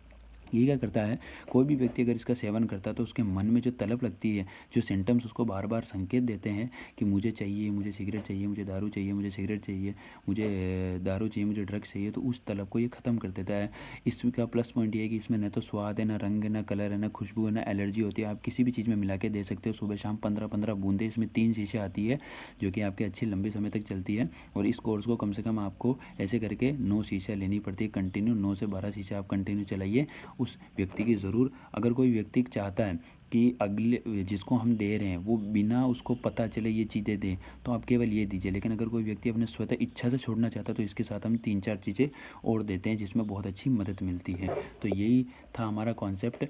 ये क्या करता है, कोई भी व्यक्ति अगर इसका सेवन करता है तो उसके मन में जो तलब लगती है, जो सिम्टम्स उसको बार बार संकेत देते हैं कि मुझे चाहिए, मुझे सिगरेट चाहिए, मुझे दारू चाहिए, मुझे सिगरेट चाहिए, मुझे दारू चाहिए, मुझे ड्रग्स चाहिए, तो उस तलब को ये ख़त्म कर देता है। इसका प्लस पॉइंट ये है कि इसमें न तो स्वाद है, ना रंग है, ना कलर है, ना खुशबू है, ना एलर्जी होती है। आप किसी भी चीज़ में मिला के दे सकते हो। सुबह शाम 15-15 बूंदे, इसमें 3 शीशे आती है जो कि आपके अच्छी लंबे समय तक चलती है। और इस कोर्स को कम से कम आपको ऐसे करके 9 शीशा लेनी पड़ती है कंटिन्यू। 9 से 12 शीशा आप कंटिन्यू चलाइए। उस व्यक्ति की ज़रूर, अगर कोई व्यक्ति चाहता है कि अगले जिसको हम दे रहे हैं वो बिना उसको पता चले ये चीज़ें दें, तो आप केवल ये दीजिए। लेकिन अगर कोई व्यक्ति अपने स्वतः इच्छा से छोड़ना चाहता है तो इसके साथ हम 3-4 चीज़ें और देते हैं जिसमें बहुत अच्छी मदद मिलती है। तो यही था हमारा कॉन्सेप्ट।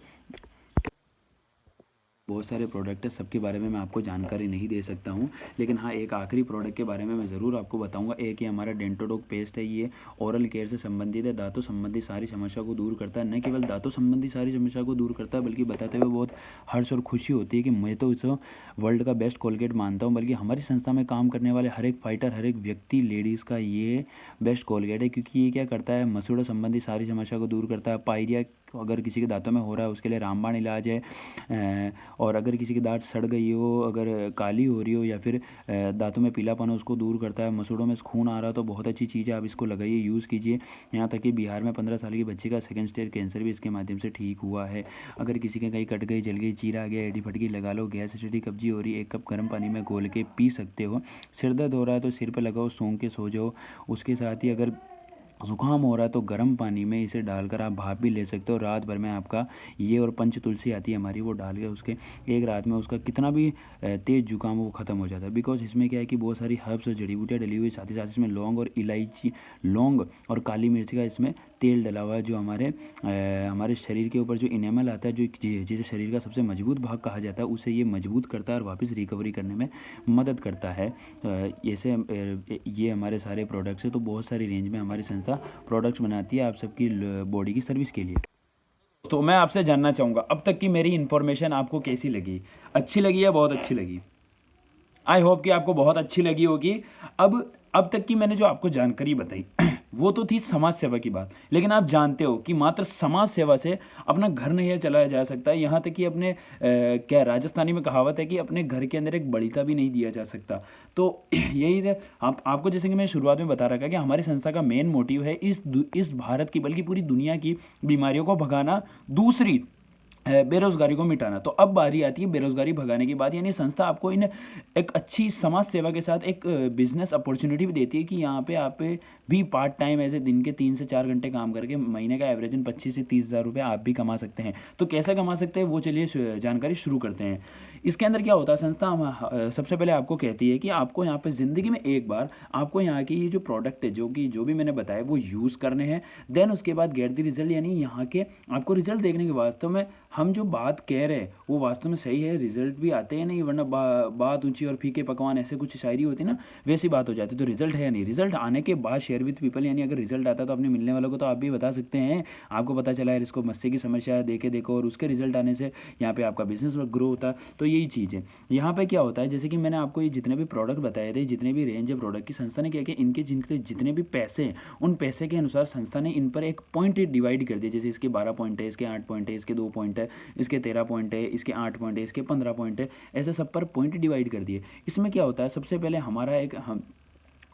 बहुत सारे प्रोडक्ट है, सबके बारे में मैं आपको जानकारी नहीं दे सकता हूँ, लेकिन हाँ एक आखिरी प्रोडक्ट के बारे में मैं ज़रूर आपको बताऊँगा। एक ये हमारा डेंटोडॉक पेस्ट है। ये ओरल केयर से संबंधित है, दांतों संबंधी सारी समस्या को दूर करता है। न केवल दांतों संबंधी सारी समस्या को दूर करता है, बल्कि बताते हुए बहुत हर्ष और खुशी होती है कि मैं तो इसे वर्ल्ड का बेस्ट कोलगेट मानता हूँ। बल्कि हमारी संस्था में काम करने वाले हर एक फाइटर, हर एक व्यक्ति, लेडीज़ का ये बेस्ट कोलगेट है, क्योंकि ये क्या करता है, मसूड़ा संबंधी सारी समस्या को दूर करता है। पायरिया अगर किसी के दांतों में हो रहा है उसके लिए रामबाण इलाज है। और अगर किसी की दांत सड़ गई हो, अगर काली हो रही हो या फिर दांतों में पीलापन हो, उसको दूर करता है। मसूड़ों में खून आ रहा हो तो बहुत अच्छी चीज़ है, आप इसको लगाइए, यूज़ कीजिए। यहाँ तक कि बिहार में 15 साल की बच्ची का सेकंड स्टेज कैंसर भी इसके माध्यम से ठीक हुआ है। अगर किसी के कहीं कट गई, जल गई, चीरा आ गया, एड़ी फट गई, लगा लो। गैस एसिडिटी, कब्जी हो रही है, 1 कप गर्म पानी में घोल के पी सकते हो। सिर दर्द हो रहा है तो सिर पे लगाओ, सूंघ के सो जाओ। उसके साथ ही अगर ज़ुकाम हो रहा है तो गर्म पानी में इसे डालकर आप भाप भी ले सकते हो। रात भर में आपका ये, और पंच तुलसी आती है हमारी, वो डाल के उसके एक रात में उसका कितना भी तेज़ जुकाम वो ख़त्म हो जाता है। बिकॉज इसमें क्या है कि बहुत सारी हर्ब्स और जड़ी बूटियाँ डली हुई, साथ ही साथ इसमें लौंग और इलायची, लौंग और काली मिर्च का इसमें तेल डला हुआ है, जो हमारे शरीर के ऊपर जो इनेमल आता है, जो जिसे शरीर का सबसे मजबूत भाग कहा जाता है, उसे ये मजबूत करता है और वापस रिकवरी करने में मदद करता है। ऐसे ये हमारे सारे प्रोडक्ट्स हैं। तो बहुत सारी रेंज में हमारी संस्था प्रोडक्ट्स बनाती है आप सबकी बॉडी की सर्विस के लिए। तो मैं आपसे जानना चाहूँगा, अब तक की मेरी इन्फॉर्मेशन आपको कैसी लगी? अच्छी लगी या बहुत अच्छी लगी? आई होप कि आपको बहुत अच्छी लगी होगी। अब तक की मैंने जो आपको जानकारी बताई वो तो थी समाज सेवा की बात, लेकिन आप जानते हो कि मात्र समाज सेवा से अपना घर नहीं चलाया जा सकता। यहाँ तक कि अपने क्या राजस्थानी में कहावत है कि अपने घर के अंदर एक बड़ीता भी नहीं दिया जा सकता। तो यही है, आपको जैसे कि मैं शुरुआत में बता रहा था कि हमारी संस्था का मेन मोटिव है इस भारत की, बल्कि पूरी दुनिया की बीमारियों को भगाना, दूसरी बेरोजगारी को मिटाना। तो अब बारी आती है बेरोजगारी भगाने की बात, यानी संस्था आपको इन एक अच्छी समाज सेवा के साथ एक बिजनेस अपॉर्चुनिटी भी देती है कि यहाँ पे आप भी पार्ट टाइम ऐसे दिन के 3 से 4 घंटे काम करके महीने का एवरेजन 25 से 30 हज़ार रुपये आप भी कमा सकते हैं। तो कैसे कमा सकते हैं वो चलिए जानकारी शुरू करते हैं। इसके अंदर क्या होता है, संस्था सबसे पहले आपको कहती है कि आपको यहाँ पे ज़िंदगी में एक बार आपको यहाँ की ये जो प्रोडक्ट है, जो भी मैंने बताया, वो यूज़ करने हैं। देन उसके बाद गेट द रिजल्ट, यानी यहाँ के आपको रिजल्ट देखने के वास्तव में हम जो बात कह रहे हैं वो वास्तव में सही है, रिजल्ट भी आते हैं नहीं, वरना बात ऊंची और फीके पकवान, ऐसे कुछ शायरी होती है ना, वैसी बात हो जाती है। तो रिजल्ट है या नहीं, रिजल्ट आने के बाद शेयर विद पीपल, यानी अगर रिजल्ट आता है तो अपने मिलने वालों को तो आप भी बता सकते हैं। आपको पता चला है इसको मस्से की समस्या देखे देखो, और उसके रिजल्ट आने से यहाँ पे आपका बिजनेस ग्रो होता है। तो यही चीज़ है। यहाँ पे क्या होता है, जैसे कि मैंने आपको ये जितने भी प्रोडक्ट बताए थे, जितने भी रेंज है प्रोडक्ट की, संस्था ने क्या किया, इनके जिनके जितने भी पैसे हैं उन पैसे के अनुसार संस्था ने इन पर एक पॉइंट डिवाइड कर दिया। जैसे इसके 12 पॉइंट है, इसके 8 पॉइंट है, इसके 2 पॉइंट है, इसके 13 पॉइंट है, इसके 8 पॉइंट है, इसके 15 पॉइंट है, ऐसे सब पर पॉइंट डिवाइड कर दिए। इसमें क्या होता है, सबसे पहले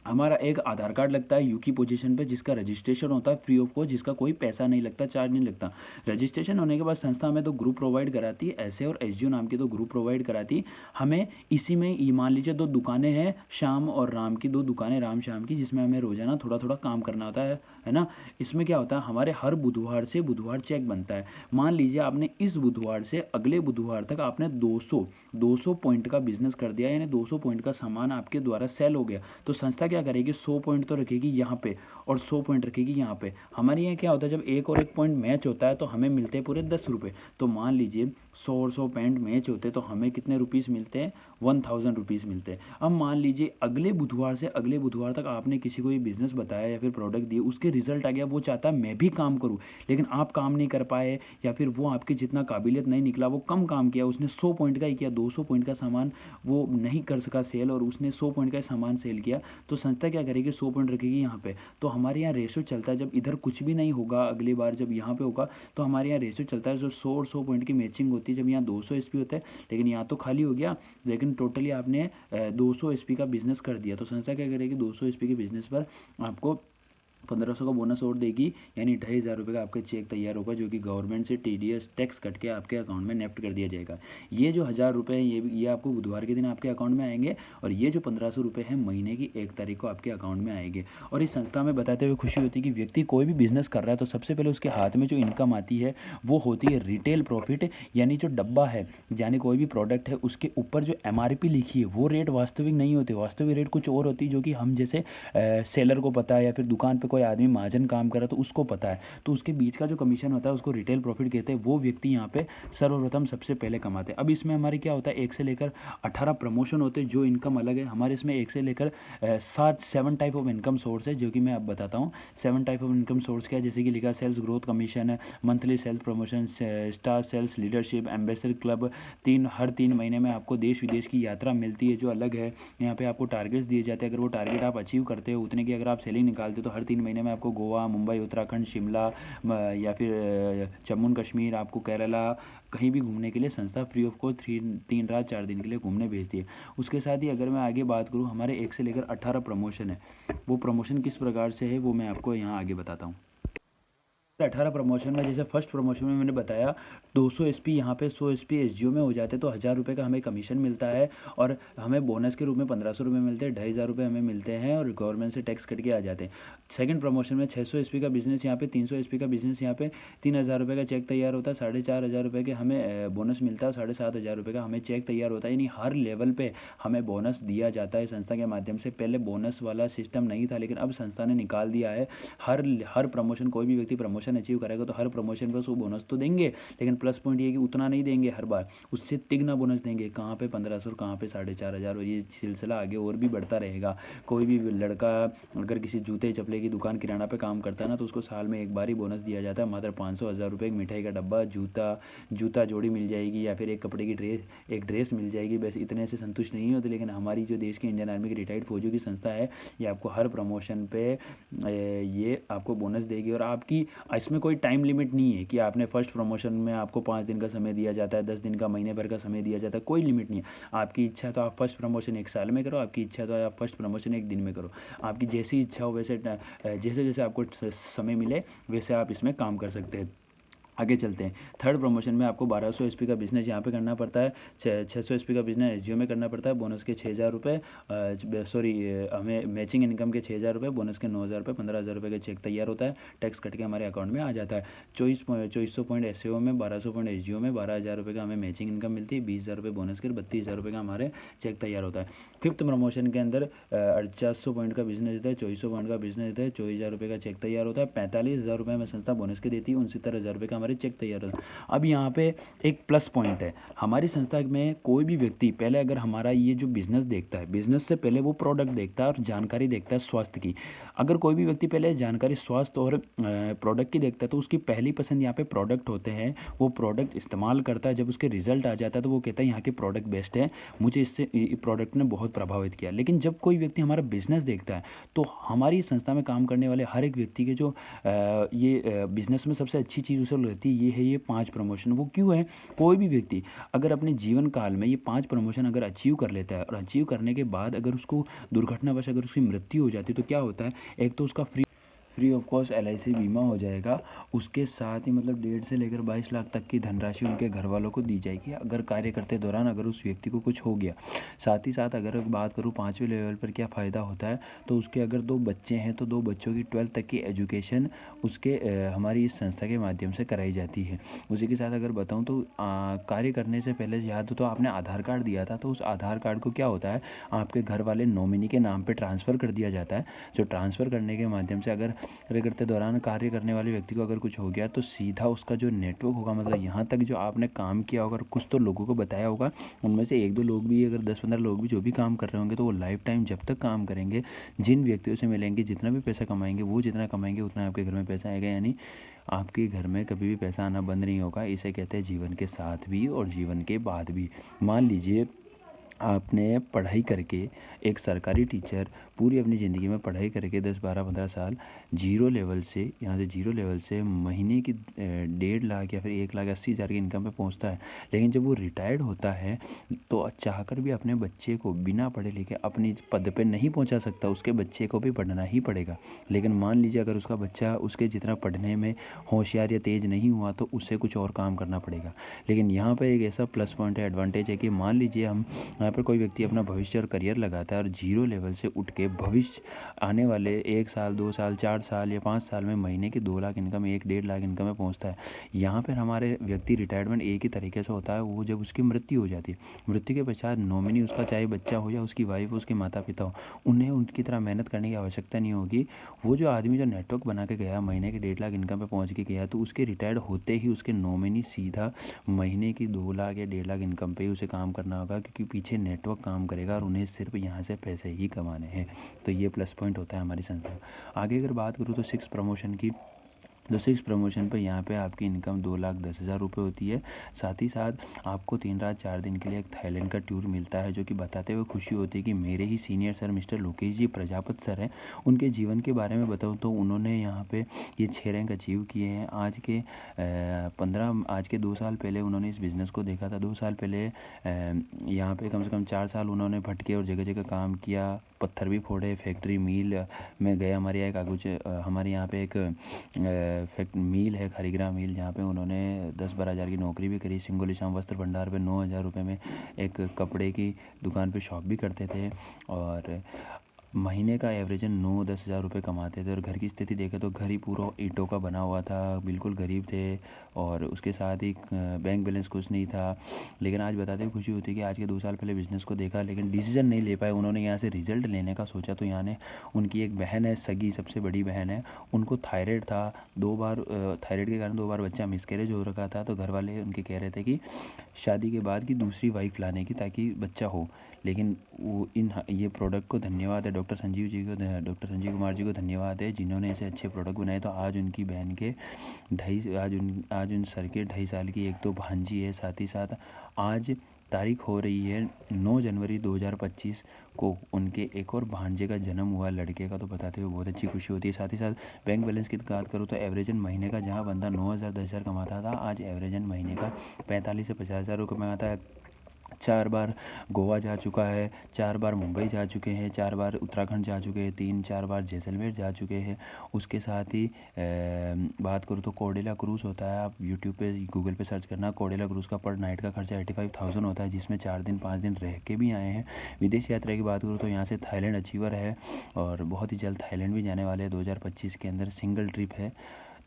हमारा एक आधार कार्ड लगता है यू की पोजीशन पे, जिसका रजिस्ट्रेशन होता है फ्री ऑफ कॉस्ट, जिसका कोई पैसा नहीं लगता, चार्ज नहीं लगता। रजिस्ट्रेशन होने के बाद संस्था हमें 2 ग्रुप प्रोवाइड कराती है, ऐसे और एसजीओ नाम के 2 ग्रुप प्रोवाइड कराती है हमें। इसी में ये मान लीजिए 2 दुकानें हैं, शाम और राम की 2 दुकानें, राम शाम की, जिसमें हमें रोजाना थोड़ा थोड़ा काम करना होता है ना। इसमें क्या होता है, हमारे हर बुधवार से बुधवार चेक बनता है। मान लीजिए आपने इस बुधवार से अगले बुधवार तक आपने 200 पॉइंट का बिजनेस कर दिया, यानी 200 पॉइंट का सामान आपके द्वारा सेल हो गया, तो संस्था क्या करेगी, 100 पॉइंट तो रखेगी यहाँ पे और 100 पॉइंट रखेगी यहाँ पे। हमारे यहाँ क्या होता है, जब एक और एक पॉइंट मैच होता है तो हमें मिलते हैं पूरे 10 रुपये। तो मान लीजिए 100 और 100 पॉइंट मैच होते हैं तो हमें कितने रुपीज़ मिलते हैं, 1000 रुपीज़ मिलते हैं। अब मान लीजिए अगले बुधवार से अगले बुधवार तक आपने किसी को ये बिजनेस बताया या फिर प्रोडक्ट दिए, उसके रिजल्ट आ गया, वो चाहता है मैं भी काम करूँ, लेकिन आप काम नहीं कर पाए या फिर वो आपकी जितना काबिलियत नहीं निकला, वो कम काम किया, उसने 100 पॉइंट का ही किया, 200 पॉइंट का सामान वो नहीं कर सका सेल, और उसने 100 पॉइंट का सामान सेल किया, तो संस्था क्या करेगी, 100 पॉइंट रखेगी यहाँ पे। तो हमारे यहाँ रेशो चलता है, जब इधर कुछ भी नहीं होगा, अगली बार जब यहाँ पे होगा तो हमारे यहाँ रेशो चलता है, जो 100 और 100 पॉइंट की मैचिंग होती है। जब यहाँ 200 एसपी होता है, लेकिन यहाँ तो खाली हो गया, लेकिन टोटली आपने 200 एसपी का बिजनेस कर दिया, तो संस्था क्या करेगी, 200 एसपी के बिजनेस पर आपको 1500 का बोनस और देगी, यानी 2500 रुपये का आपका चेक तैयार होगा, जो कि गवर्नमेंट से टीडीएस टैक्स कट के आपके अकाउंट में नेफ्ट कर दिया जाएगा। ये जो 1000 रुपये हैं, ये आपको बुधवार के दिन आपके अकाउंट में आएंगे, और ये जो 1500 रुपये हैं महीने की 1 तारीख को आपके अकाउंट में आएंगे। और इस संस्था में बताते हुए खुशी होती है कि व्यक्ति कोई भी बिजनेस कर रहा है तो सबसे पहले उसके हाथ में जो इनकम आती है वो होती है रिटेल प्रॉफिट, यानी जो डब्बा है, यानी कोई भी प्रोडक्ट है उसके ऊपर जो MRP लिखी है वो रेट वास्तविक नहीं होती, वास्तविक रेट कुछ और होती है, जो कि हम जैसे सेलर को पता है या फिर दुकान पर कोई आदमी महाजन काम कर रहा है तो उसको पता है। तो उसके बीच का जो कमीशन होता है उसको रिटेल प्रॉफिट कहते हैं। वो व्यक्ति यहाँ पे सर्वप्रथम सबसे पहले कमाते हैं। अब इसमें हमारे क्या होता है, 1 से लेकर 18 प्रमोशन होते हैं, जो इनकम अलग है हमारे। इसमें 1 से लेकर 7 टाइप ऑफ इनकम सोर्स है, जो कि मैं अब बताता हूँ। 7 टाइप ऑफ इनकम सोर्स क्या है, जैसे कि लिखा सेल्स ग्रोथ कमीशन है, monthly sales promotion, star sales leadership, ambassador club, हर 3 महीने में आपको देश विदेश की यात्रा मिलती है जो अलग है। यहाँ पे आपको टारगेट्स दिए जाते हैं, अगर वो टारगेट आप अचीव करते हो उतने की अगर आप सेलिंग निकालते हो तो हर 3 महीने में आपको गोवा, मुंबई, उत्तराखंड, शिमला या फिर जम्मू एंड कश्मीर, आपको केरला, कहीं भी घूमने के लिए संस्था फ्री ऑफ कॉस्ट 3 रात 4 दिन के लिए घूमने भेजती है। उसके साथ ही अगर मैं आगे बात करूँ, हमारे 1 से लेकर 18 प्रमोशन है। वो प्रमोशन किस प्रकार से है वो मैं आपको यहाँ आगे बताता हूँ। 18 प्रमोशन में जैसे फर्स्ट प्रमोशन में मैंने बताया 200 एसपी यहाँ पे 100 एसपी एसजीओ में हो जाते हैं तो 1000 रुपये का हमें कमीशन मिलता है और हमें बोनस के रूप में 1500 रुपये मिलते हैं, 2500 रुपये हमें मिलते हैं और गवर्नमेंट से टैक्स कट के आ जाते हैं। सेकंड प्रमोशन में 600 एसपी का बिजनेस यहाँ पे, 300 एसपी का बिजनेस यहाँ पे 3000 रुपये का चेक तैयार होता है, 4500 रुपये के हमें बोनस मिलता है और 7500 रुपये का हमें चेक तैयार होता है। यानी हर लेवल पे हमें बोनस दिया जाता है संस्था के माध्यम से। पहले बोनस वाला सिस्टम नहीं था लेकिन अब संस्था ने निकाल दिया है। हर प्रमोशन, कोई भी व्यक्ति प्रमोशन अचीव करेगा तो हर प्रमोशन पर वो बोनस तो देंगे, लेकिन प्लस पॉइंट ये कि उतना नहीं देंगे हर बार, उससे तिगना बोनस देंगे। कहाँ पे 1500, कहाँ पे 4500, और ये सिलसिला आगे और भी बढ़ता रहेगा। कोई भी लड़का अगर किसी जूते चपले की दुकान, किराना पे काम करता है ना, तो उसको साल में एक बार ही बोनस दिया जाता है, मात्र 500-1000 रुपये। एक मिठाई का डब्बा, जूता जोड़ी मिल जाएगी या फिर एक कपड़े की एक ड्रेस मिल जाएगी। बस इतने से संतुष्ट नहीं होते, लेकिन हमारी जो देश की इंडियन आर्मी की रिटायर्ड फौजियों की संस्था है, ये आपको हर प्रमोशन पे ये आपको बोनस देगी। और आपकी इसमें कोई टाइम लिमिट नहीं है कि आपने फर्स्ट प्रमोशन में आपको 5 दिन का समय दिया जाता है, 10 दिन का, महीने भर का समय दिया जाता है, कोई लिमिट नहीं है। आपकी इच्छा है तो आप फर्स्ट प्रमोशन 1 साल में करो, आपकी इच्छा है तो आप फर्स्ट प्रमोशन 1 दिन में करो। आपकी जैसी इच्छा हो वैसे जैसे जैसे आपको समय मिले वैसे आप इसमें काम कर सकते हैं। आगे चलते हैं। थर्ड प्रमोशन में आपको 1200 एसपी का बिजनेस यहाँ पे करना पड़ता है, 600 एसपी का बिजनेस एसजीओ में करना पड़ता है। बोनस के 6000 रुपये, हमें मैचिंग इनकम के 6000 रुपये, बोनस के 9000 रुपये, 15000 रुपये का चेक तैयार होता है, टैक्स कट के हमारे अकाउंट में आ जाता है। 2400 पॉइंट एसओ में, 1200 पॉइंट एसजीओ में, 12000 रुपये का हमें मैचिंग इनकम मिलती है, 20000 रुपये बोनस के, 32000 रुपये का हमारे चेक तैयार होता है। फिफ्थ प्रमोशन के अंदर 4800 पॉइंट का बिजनेस देता है, 2400 पॉइंट का बिजनेस देता है, 24000 रुपये का चेक तैयार होता है, 45000 रुपये में संस्था बोनस के देती है, 69000 रुपये का हमारे चेक तैयार होता है। अब यहाँ पे एक प्लस पॉइंट है, हमारी संस्था में कोई भी व्यक्ति पहले अगर हमारा ये जो बिजनेस देखता है, बिजनेस से पहले वो प्रोडक्ट देखता है और जानकारी देखता है स्वास्थ्य की। अगर कोई भी व्यक्ति पहले जानकारी स्वास्थ्य और प्रोडक्ट की देखता है तो उसकी पहली पसंद यहाँ पे प्रोडक्ट होते हैं, वो प्रोडक्ट इस्तेमाल करता है। जब उसके रिजल्ट आ जाता है तो वो कहता है यहाँ के प्रोडक्ट बेस्ट है, मुझे इससे प्रोडक्ट ने बहुत प्रभावित किया। लेकिन जब कोई व्यक्ति हमारा बिजनेस देखता है तो हमारी संस्था में काम करने वाले हर एक व्यक्ति के जो ये बिजनेस में सबसे अच्छी चीज़ उसे लगती है, ये है ये 5 प्रमोशन। वो क्यों है? कोई भी व्यक्ति अगर अपने जीवन काल में ये 5 प्रमोशन अगर अचीव कर लेता है और अचीव करने के बाद अगर उसको दुर्घटनावश अगर उसकी मृत्यु हो जाती है तो क्या होता है, एक तो उसका फ्री ऑफ कॉस्ट LIC बीमा हो जाएगा, उसके साथ ही मतलब 1.5 से लेकर 22 लाख तक की धनराशि उनके घर वालों को दी जाएगी अगर कार्य करते दौरान अगर उस व्यक्ति को कुछ हो गया। साथ ही साथ अगर बात करूँ 5वें लेवल पर क्या फ़ायदा होता है, तो उसके अगर 2 बच्चे हैं तो 2 बच्चों की 12th तक की एजुकेशन उसके हमारी इस संस्था के माध्यम से कराई जाती है। उसी के साथ अगर बताऊँ तो कार्य करने से पहले याद हो तो आपने आधार कार्ड दिया था, तो उस आधार कार्ड को क्या होता है, आपके घर वाले नॉमिनी के नाम पर ट्रांसफ़र कर दिया जाता है। जो ट्रांसफ़र करने के माध्यम से अगर कार्य करते दौरान कार्य करने वाले व्यक्ति को अगर कुछ हो गया तो सीधा उसका जो नेटवर्क होगा, मतलब यहाँ तक जो आपने काम किया होगा, कुछ तो लोगों को बताया होगा, उनमें से 1-2 लोग भी, अगर 10-15 लोग भी जो भी काम कर रहे होंगे तो वो लाइफ टाइम जब तक काम करेंगे, जिन व्यक्तियों से मिलेंगे, जितना भी पैसा कमाएंगे, वो जितना कमाएंगे उतना आपके घर में पैसा आएगा। यानी आपके घर में कभी भी पैसा आना बंद नहीं होगा। इसे कहते हैं जीवन के साथ भी और जीवन के बाद भी। मान लीजिए आपने पढ़ाई करके, एक सरकारी टीचर पूरी अपनी ज़िंदगी में पढ़ाई करके 10, 12, 15 साल जीरो लेवल से, यहाँ से जीरो लेवल से महीने की 1.5 लाख या फिर 1,80,000 की इनकम पे पहुँचता है। लेकिन जब वो रिटायर्ड होता है तो चाहकर भी अपने बच्चे को बिना पढ़े लिखे अपनी पद पे नहीं पहुँचा सकता, उसके बच्चे को भी पढ़ना ही पड़ेगा। लेकिन मान लीजिए अगर उसका बच्चा उसके जितना पढ़ने में होशियार या तेज़ नहीं हुआ तो उससे कुछ और काम करना पड़ेगा। लेकिन यहाँ पर एक ऐसा प्लस पॉइंट है, एडवांटेज है कि मान लीजिए हम यहाँ पर कोई व्यक्ति अपना भविष्य और करियर लगाता है और जीरो लेवल से उठ के भविष्य आने वाले 1 साल, 2 साल, 4 साल या 5 साल में महीने की 2 लाख इनकम, 1-1.5 लाख इनकम में पहुँचता है। यहाँ पर हमारे व्यक्ति रिटायरमेंट एक ही तरीके से होता है, वो जब उसकी मृत्यु हो जाती है। मृत्यु के पश्चात नॉमिनी उसका चाहे बच्चा हो या उसकी वाइफ हो, उसके माता पिता हो, उन्हें उनकी तरह मेहनत करने की आवश्यकता नहीं होगी। वो जो आदमी जो नेटवर्क बना के गया, महीने के 1.5 लाख इनकम पे पहुँच के गया, तो उसके रिटायर्ड होते ही उसके नॉमिनी सीधा महीने की 2 लाख या 1.5 लाख इनकम पे ही उसे काम करना होगा, क्योंकि पीछे नेटवर्क काम करेगा और उन्हें सिर्फ यहाँ से पैसे ही कमाने हैं। तो ये प्लस पॉइंट होता है हमारी संस्था। आगे अगर बात करूँ तो 6 प्रमोशन की, तो 6 प्रमोशन पे यहाँ पे आपकी इनकम 2,10,000 रुपये होती है। साथ ही साथ आपको 3 रात 4 दिन के लिए एक थाईलैंड का टूर मिलता है, जो कि बताते हुए खुशी होती है कि मेरे ही सीनियर सर मिस्टर लोकेश जी प्रजापत सर हैं, उनके जीवन के बारे में बताऊँ तो उन्होंने यहाँ पे ये 6 रैंक अचीव किए हैं। आज के 2 साल पहले उन्होंने इस बिज़नेस को देखा था। 2 साल पहले यहाँ पे कम से कम 4 साल उन्होंने भटके और जगह जगह काम किया, पत्थर भी फोड़े, फैक्ट्री मिल में गए। हमारे यहाँ पे एक मिल है, खरीगरा मिल, जहाँ पे उन्होंने 10-12 हज़ार की नौकरी भी करी। सिंगोली शाम वस्त्र भंडार पे 9,000 रुपये में एक कपड़े की दुकान पे शॉप भी करते थे और महीने का एवरेजन 9-10 हज़ार रुपये कमाते थे। और घर की स्थिति देखें तो घर ही पूरा ईंटों का बना हुआ था, बिल्कुल गरीब थे और उसके साथ ही बैंक बैलेंस कुछ नहीं था। लेकिन आज बताते हुए खुशी होती है कि आज के 2 साल पहले बिज़नेस को देखा, लेकिन डिसीजन नहीं ले पाए। उन्होंने यहाँ से रिजल्ट लेने का सोचा तो यहाँ ने उनकी एक बहन है, सगी सबसे बड़ी बहन है, उनको थायराइड था। 2 बार थायराइड के कारण 2 बार बच्चा मिसकैरेज हो रखा था। तो घर वाले उनके कह रहे थे कि शादी के बाद की दूसरी वाइफ लाने की, ताकि बच्चा हो। लेकिन ये प्रोडक्ट को धन्यवाद है डॉक्टर संजीव कुमार जी को धन्यवाद है, जिन्होंने ऐसे अच्छे प्रोडक्ट बनाए। तो आज उनकी बहन के आज उन सर के 2.5 साल की एक तो भांजी है। साथ ही साथ आज तारीख हो रही है 9 जनवरी 2025 को उनके एक और भांजे का जन्म हुआ लड़के का। तो बताते हुए बहुत अच्छी खुशी होती है। साथ ही साथ बैंक बैलेंस की बात करूँ तो एवरेजन महीने का जहाँ बंदा 9,000 10,000 कमाता था, आज एवरेजन महीने का 45 से 50,000 रुपये कमाता है। 4 बार गोवा जा चुका है, 4 बार मुंबई जा चुके हैं, 4 बार उत्तराखंड जा चुके हैं, 3-4 बार जैसलमेर जा चुके हैं। उसके साथ ही बात करूँ तो कोडेला क्रूज़ होता है, आप यूट्यूब पे गूगल पे सर्च करना, कोडेला क्रूज़ का पर नाइट का खर्चा 85,000 होता है, जिसमें 4 दिन 5 दिन रह के भी आए हैं। विदेश यात्रा की बात करूँ तो यहाँ से थाईलैंड अचीवर है और बहुत ही जल्द थाईलैंड भी जाने वाले हैं। 2025 के अंदर सिंगल ट्रिप है।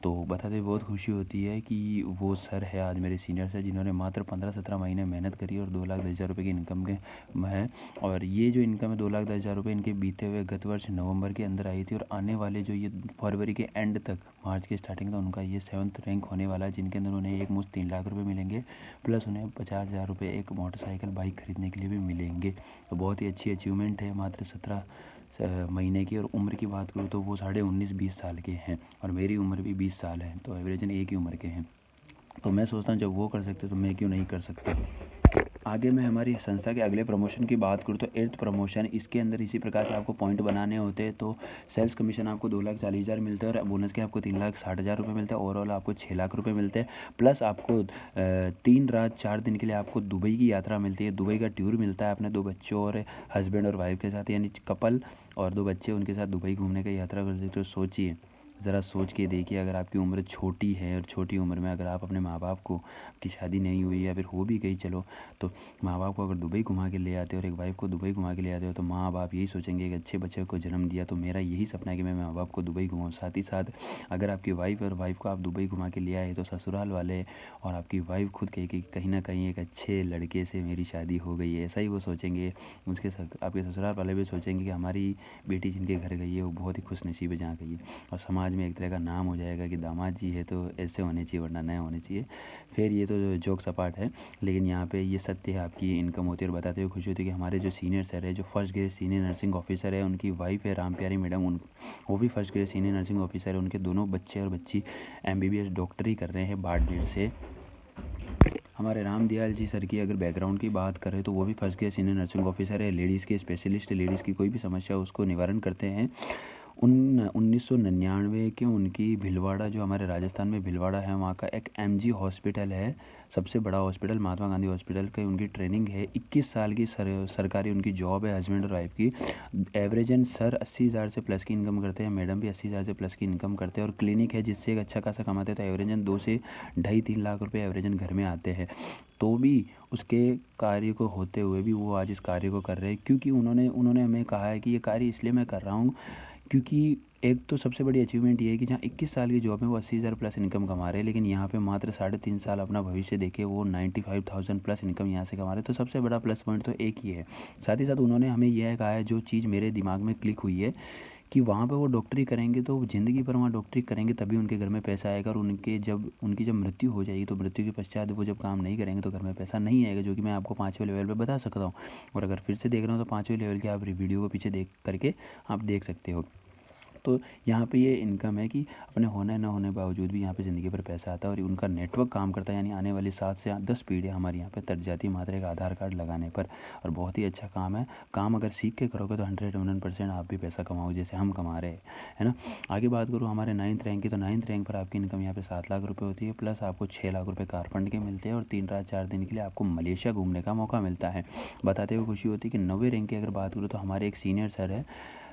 तो बताते हुए बहुत खुशी होती है कि वो सर है आज मेरे सीनियर से, जिन्होंने मात्र 15-17 महीने मेहनत करी और 2,10,000 रुपये की इनकम के है। और ये जो इनकम है 2,10,000 रुपये इनके बीते हुए गत वर्ष नवंबर के अंदर आई थी, और आने वाले जो ये फरवरी के एंड तक, मार्च के स्टार्टिंग तक उनका ये 7th रैंक होने वाला है, जिनके अंदर उन्हें एक मुश्त 3 लाख रुपये मिलेंगे, प्लस उन्हें 50,000 रुपये एक मोटरसाइकिल बाइक खरीदने के लिए भी मिलेंगे। तो बहुत ही अच्छी अचीवमेंट है मात्र 17 महीने की। और उम्र की बात करूँ तो वो 19.5-20 साल के हैं और मेरी उम्र भी 20 साल है, तो एवरेजन एक ही उम्र के हैं। तो मैं सोचता हूँ जब वो कर सकते तो मैं क्यों नहीं कर सकता। आगे मैं हमारी संस्था के अगले प्रमोशन की बात करूँ तो 8th प्रमोशन, इसके अंदर इसी प्रकार से आपको पॉइंट बनाने होते हैं। तो सेल्स कमीशन आपको 2,40,000 मिलते हैं और बोनस के आपको 3,60,000 रुपये मिलते हैं। ओवरऑल आपको 6 लाख रुपये मिलते हैं। प्लस आपको 3 रात 4 दिन के लिए आपको दुबई की यात्रा मिलती है, दुबई का टूर मिलता है अपने 2 बच्चों और हस्बैंड और वाइफ के साथ, यानी कपल और 2 बच्चे उनके साथ दुबई घूमने की यात्रा कर सकते हो। सोचिए, ज़रा सोच के देखिए, अगर आपकी उम्र छोटी है और छोटी उम्र में अगर आप अपने माँ बाप को, की शादी नहीं हुई या फिर हो भी गई चलो, तो माँ बाप को अगर दुबई घुमा के ले आते हो और एक वाइफ को दुबई घुमा के ले आते हो, तो माँ बाप यही सोचेंगे एक अच्छे बच्चे को जन्म दिया। तो मेरा यही सपना है कि मैं माँ बाप को दुबई घुमाऊँ। साथ ही साथ अगर आपकी वाइफ को आप दुबई घुमा के ले आए तो ससुराल वाले और आपकी वाइफ खुद कहे कि कहीं ना कहीं एक अच्छे लड़के से मेरी शादी हो गई है, ऐसा ही वो सोचेंगे। आपके ससुराल वाले भी सोचेंगे कि हमारी बेटी जिनके घर गई है वो बहुत ही खुश नसीब है जहाँ गई है, और समाज में एक तरह का नाम हो जाएगा कि दामाद जी है तो ऐसे होने चाहिए वरना नए होने चाहिए। फिर ये तो जोक्स अपार्ट है, लेकिन यहाँ पे ये सत्य है, आपकी इनकम होती है। और बताते हुए खुशी होती है कि हमारे जो सीनियर सर है, जो first grade senior nursing officer है, उनकी वाइफ है राम प्यारी मैडम, वो भी first grade senior nursing officer है। उनके दोनों बच्चे और बच्ची MBBS डॉक्टरी कर रहे हैं बाड़मेर से। हमारे राम दयाल जी सर की अगर बैकग्राउंड की बात करें तो वो भी first grade senior nursing officer है, लेडीज़ के स्पेशलिस्ट, लेडीज़ की कोई भी समस्या उसको निवारण करते हैं। 1999 के उनकी भीलवाड़ा, जो हमारे राजस्थान में भीलवाड़ा है, वहाँ का एक MG हॉस्पिटल है, सबसे बड़ा हॉस्पिटल, महात्मा गांधी हॉस्पिटल की उनकी ट्रेनिंग है। 21 साल की सरकारी उनकी जॉब है, हस्बैंड और वाइफ की। एवरेजन सर 80,000 से प्लस की इनकम करते हैं, मैडम भी 80,000 से प्लस की इनकम करते हैं, और क्लिनिक है जिससे एक अच्छा खासा कमाते हैं। तो एवरेजन 2 से 2.5-3 लाख रुपये एवरेजन घर में आते हैं। तो भी उसके कार्य को होते हुए भी वो आज इस कार्य को कर रहे हैं, क्योंकि उन्होंने हमें कहा है कि ये कार्य इसलिए मैं कर रहा हूँ क्योंकि एक तो सबसे बड़ी अचीवमेंट ये है कि जहाँ 21 साल की जॉब में वो 80,000 प्लस इनकम कमा रहे हैं, लेकिन यहाँ पे मात्र 3.5 साल अपना भविष्य देके वो 95,000 प्लस इनकम यहाँ से कमा रहे हैं। तो सबसे बड़ा प्लस पॉइंट तो एक ही है। साथ ही साथ उन्होंने हमें यह कहा है, जो चीज़ मेरे दिमाग में क्लिक हुई है, कि वहाँ पे वो डॉक्टरी करेंगे तो ज़िंदगी भर वहाँ डॉक्टरी करेंगे तभी उनके घर में पैसा आएगा, और उनकी जब मृत्यु हो जाएगी तो मृत्यु के पश्चात वो जब काम नहीं करेंगे तो घर में पैसा नहीं आएगा, जो कि मैं आपको 5वें लेवल पे बता सकता हूँ। और अगर फिर से देख रहे हो तो 5वें लेवल के आप वीडियो को पीछे देख करके आप देख सकते हो। तो यहाँ पे ये इनकम है कि अपने होने न होने बावजूद भी यहाँ पे ज़िंदगी भर पैसा आता है और उनका नेटवर्क काम करता है, यानी आने वाली 7 से 10 पीढ़ियाँ हमारे यहाँ पे तट जाती है मात्र एक आधार कार्ड लगाने पर। और बहुत ही अच्छा काम है। काम अगर सीख के करोगे तो 101% आप भी पैसा कमाओगे जैसे हम कमा रहे हैं, है ना। आगे बात करूँ हमारे 9th रैंक की, तो 9th रैंक पर आपकी इनकम यहाँ पे 7 लाख रुपये होती है, प्लस आपको 6 लाख रुपये कार फंड के मिलते हैं और 3 रात 4 दिन के लिए आपको मलेशिया घूमने का मौका मिलता है। बताते हुए खुशी होती है कि 90 रैंक की अगर बात करूँ तो हमारे एक सीनियर सर है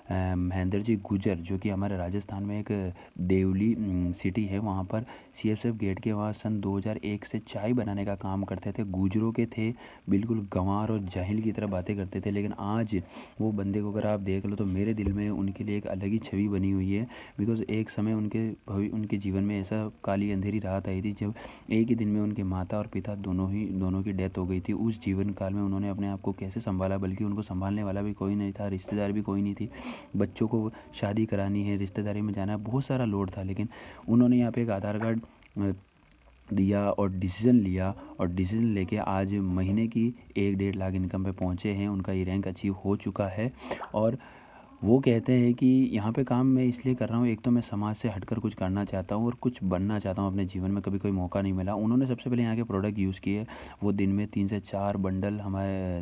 महेंद्र जी गुजर, जो कि हमारे राजस्थान में एक देवली सिटी है, वहाँ पर CFF गेट के वहाँ सन 2001 से चाय बनाने का काम करते थे। गुजरों के थे, बिल्कुल गंवार और जाहिल की तरह बातें करते थे, लेकिन आज वो बंदे को अगर आप देख लो तो मेरे दिल में उनके लिए एक अलग ही छवि बनी हुई है। बिकॉज़ एक समय उनके जीवन में ऐसा काली अंधेरी रात आई थी जब एक ही दिन में उनके माता और पिता दोनों की डेथ हो गई थी। उस जीवन काल में उन्होंने अपने आप को कैसे संभाला, बल्कि उनको संभालने वाला भी कोई नहीं था, रिश्तेदार भी कोई नहीं थी, बच्चों को शादी करानी है, रिश्तेदारी में जाना है, बहुत सारा लोड था, लेकिन उन्होंने यहाँ पे एक आधार कार्ड दिया और डिसीज़न लिया और डिसीज़न लेके आज महीने की 1-1.5 लाख इनकम पे पहुँचे हैं। उनका ये रैंक अचीव हो चुका है और वो कहते हैं कि यहाँ पे काम मैं इसलिए कर रहा हूँ, एक तो मैं समाज से हटकर कुछ करना चाहता हूँ और कुछ बनना चाहता हूँ अपने जीवन में, कभी कोई मौका नहीं मिला। उन्होंने सबसे पहले यहाँ के प्रोडक्ट यूज़ किए। वो दिन में 3 से 4 बंडल हमारे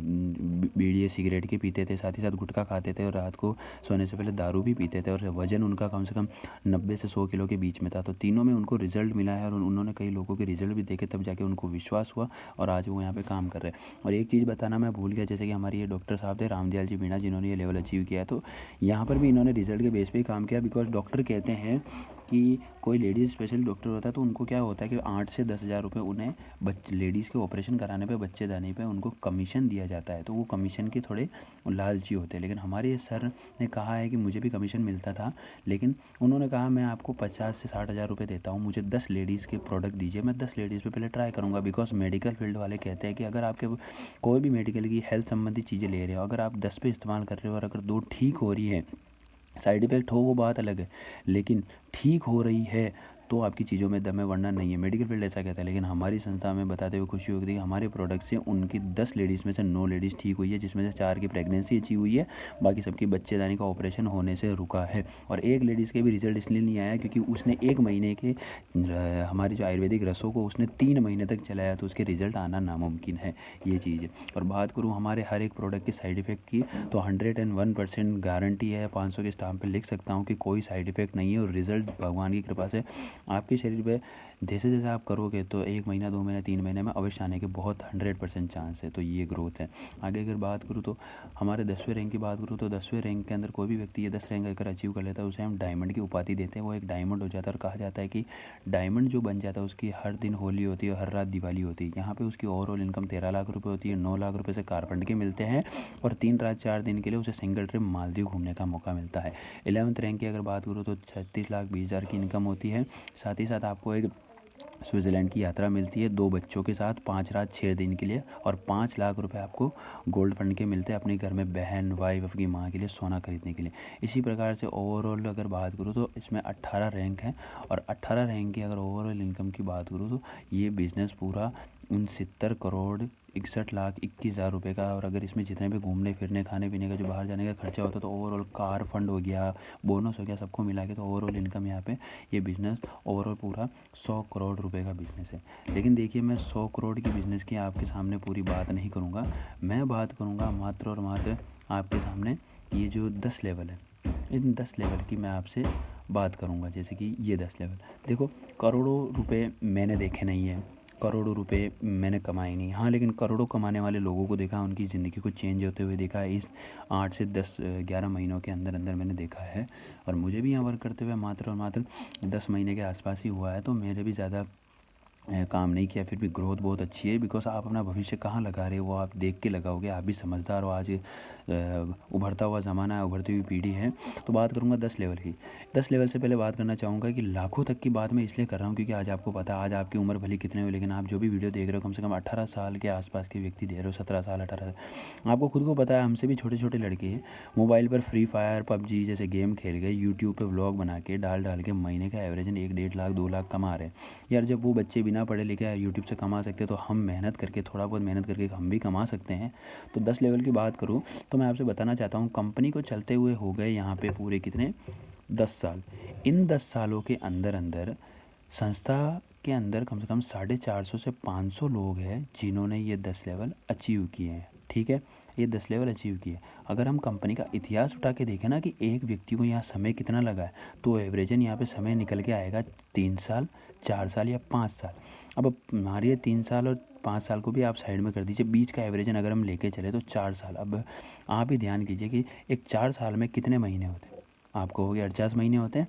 बीड़ी सिगरेट के पीते थे, साथ ही साथ गुटखा खाते थे और रात को सोने से पहले दारू भी पीते थे और वज़न उनका कम से कम 90 से 100 किलो के बीच में था। तो तीनों में उनको रिज़ल्ट मिला है और उन्होंने कई लोगों के रिज़ल्ट भी देखे, तब जाके उनको विश्वास हुआ और आज वो यहाँ पे काम कर रहे हैं। और एक चीज़ बताना मैं भूल गया, जैसे कि हमारे ये डॉक्टर साहब थे रामदयाल जी मीणा, जिन्होंने ये लेवल अचीव किया है, तो यहाँ पर भी इन्होंने रिजल्ट के बेस पे ही काम किया। बिकॉज डॉक्टर कहते हैं कि कोई लेडीज़ स्पेशल डॉक्टर होता है तो उनको क्या होता है कि 8 से 10,000 रुपये उन्हें लेडीज़ के ऑपरेशन कराने पे, बच्चे दाने पे उनको कमीशन दिया जाता है, तो वो कमीशन के थोड़े लालची होते हैं। लेकिन हमारे ये सर ने कहा है कि मुझे भी कमीशन मिलता था, लेकिन उन्होंने कहा मैं आपको 50 से 60,000 रुपये देता हूँ, मुझे 10 लेडीज़ के प्रोडक्ट दीजिए, मैं 10 लेडीज़ पे पहले ट्राई करूँगा। बिकॉज मेडिकल फील्ड वाले कहते हैं कि अगर आपके कोई भी मेडिकल की हेल्थ संबंधी चीज़ें ले रहे हो, अगर आप 10 पे इस्तेमाल कर रहे हो और अगर 2 ठीक हो रही है, साइड इफ़ेक्ट हो वो बात अलग है, लेकिन ठीक हो रही है तो आपकी चीज़ों में दम है, वरना नहीं है। मेडिकल फील्ड ऐसा कहता है। लेकिन हमारी संस्था में बताते हुए खुशी होती है कि हमारे प्रोडक्ट से उनकी 10 लेडीज़ में से 9 लेडीज़ ठीक हुई है, जिसमें से 4 की प्रेगनेंसी अचीव हुई है, बाकी सबकी बच्चेदानी का ऑपरेशन होने से रुका है। और एक लेडीज़ के भी रिजल्ट इसलिए नहीं आया क्योंकि उसने 1 महीने के हमारी जो आयुर्वेदिक रसों को उसने 3 महीने तक चलाया, तो उसके रिजल्ट आना नामुमकिन है, ये चीज़ है। और बात करूँ हमारे हर एक प्रोडक्ट के साइड इफ़ेक्ट की, तो 101% गारंटी है, 500 के स्टाम्प पे लिख सकता हूँ कि कोई साइड इफ़ेक्ट नहीं है और रिज़ल्ट भगवान की कृपा से आपके शरीर पे जैसे जैसे आप करोगे तो 1 महीना 2 महीना 3 महीने में अवश्य आने के बहुत 100% चांस है। तो ये ग्रोथ है। आगे अगर बात करूँ तो हमारे 10वें रैंक की बात करूँ तो 10वें रैंक के अंदर कोई भी व्यक्ति ये 10 रैंक अगर अचीव कर लेता है उसे हम डायमंड की उपाधि देते हैं। वो एक डायमंड हो जाता है और कहा जाता है कि डायमंड जो बन जाता है उसकी हर दिन होली होती है, हर रात दिवाली होती है। यहाँ पे उसकी ओवरऑल इनकम 13 लाख रुपए होती है, 9 लाख रुपए से कार फंड के मिलते हैं और 3 रात 4 दिन के लिए उसे सिंगल ट्रिप मालदीव घूमने का मौका मिलता है। 11th रैंक की अगर बात करूँ तो 36,20,000 की इनकम होती है। साथ ही साथ आपको एक स्विट्ज़रलैंड की यात्रा मिलती है 2 बच्चों के साथ 5 रात 6 दिन के लिए और 5 लाख रुपए आपको गोल्ड फंड के मिलते हैं अपने घर में बहन, वाइफ, अपनी माँ के लिए सोना खरीदने के लिए। इसी प्रकार से ओवरऑल अगर बात करूँ तो इसमें 18 रैंक हैं और 18 रैंक की अगर ओवरऑल इनकम की बात करूँ तो ये बिज़नेस पूरा 69 करोड़ 61 लाख 21,000 रुपये का। और अगर इसमें जितने भी घूमने फिरने खाने पीने का जो बाहर जाने का खर्चा होता है तो ओवरऑल कार फंड हो गया, बोनस हो गया, सबको मिला के तो ओवरऑल इनकम यहाँ पे ये बिज़नेस ओवरऑल पूरा 100 करोड़ रुपए का बिज़नेस है। लेकिन देखिए मैं 100 करोड़ की बिज़नेस की आपके सामने पूरी बात नहीं करूँगा, मैं बात करूँगा मात्र और मात्र आपके सामने ये जो 10 लेवल है, इन 10 लेवल की मैं आपसे बात करूँगा। जैसे कि ये 10 लेवल देखो, करोड़ों रुपए मैंने देखे नहीं है, करोड़ों रुपए मैंने कमाए नहीं, हाँ लेकिन करोड़ों कमाने वाले लोगों को देखा, उनकी ज़िंदगी को चेंज होते हुए देखा है। इस 8 से 10-11 महीनों के अंदर अंदर मैंने देखा है और मुझे भी यहाँ वर्क करते हुए मात्र और मात्र 10 महीने के आसपास ही हुआ है, तो मेरे भी ज़्यादा काम नहीं किया, फिर भी ग्रोथ बहुत अच्छी है। बिकॉज आप अपना भविष्य कहाँ लगा रहे हो वो आप देख के लगाओगे, आप भी समझदार हो। आज उभरता हुआ ज़माना है, उभरती हुई पीढ़ी है। तो बात करूँगा 10 लेवल की। 10 लेवल से पहले बात करना चाहूँगा कि लाखों तक की बात मैं इसलिए कर रहा हूँ क्योंकि आज आपको पता है, आज आपकी उम्र भले कितने हो, लेकिन आप जो भी वीडियो देख रहे हो कम से कम 18 साल के आसपास के व्यक्ति देख रहे हो, 17 साल 18 साल। आपको खुद को पता है हमसे भी छोटे छोटे लड़के हैं मोबाइल पर फ्री फायर पबजी जैसे गेम खेल गए, यूट्यूब पर व्लॉग बना के डाल के महीने का एवरेजन 1-1.5 लाख 2 लाख कमा रहे हैं। यार जब वो बच्चे बिना पढ़े लिखे यूट्यूब से कमा सकते हैं तो हम मेहनत करके, थोड़ा बहुत मेहनत करके हम भी कमा सकते हैं। तो 10 लेवल की बात करूँ तो मैं आपसे बताना चाहता हूँ, कंपनी को चलते हुए हो गए यहाँ पे पूरे कितने 10 साल। इन 10 सालों के अंदर अंदर संस्था के अंदर कम से कम 450 से 500 लोग हैं जिन्होंने ये 10 लेवल अचीव किए हैं। ठीक है, ये 10 लेवल अचीव किए। अगर हम कंपनी का इतिहास उठा के देखें ना कि एक व्यक्ति को यहाँ समय कितना लगा है, तो एवरेजन यहाँ पे समय निकल के आएगा 3 साल, 4 साल या 5 साल। अब मानिए 3 साल और 5 साल को भी आप साइड में कर दीजिए, बीच का एवरेजन अगर हम लेके चले तो 4 साल। अब आप ही ध्यान कीजिए कि एक 4 साल में कितने महीने होते हैं। आप कहोगे 48 महीने होते हैं,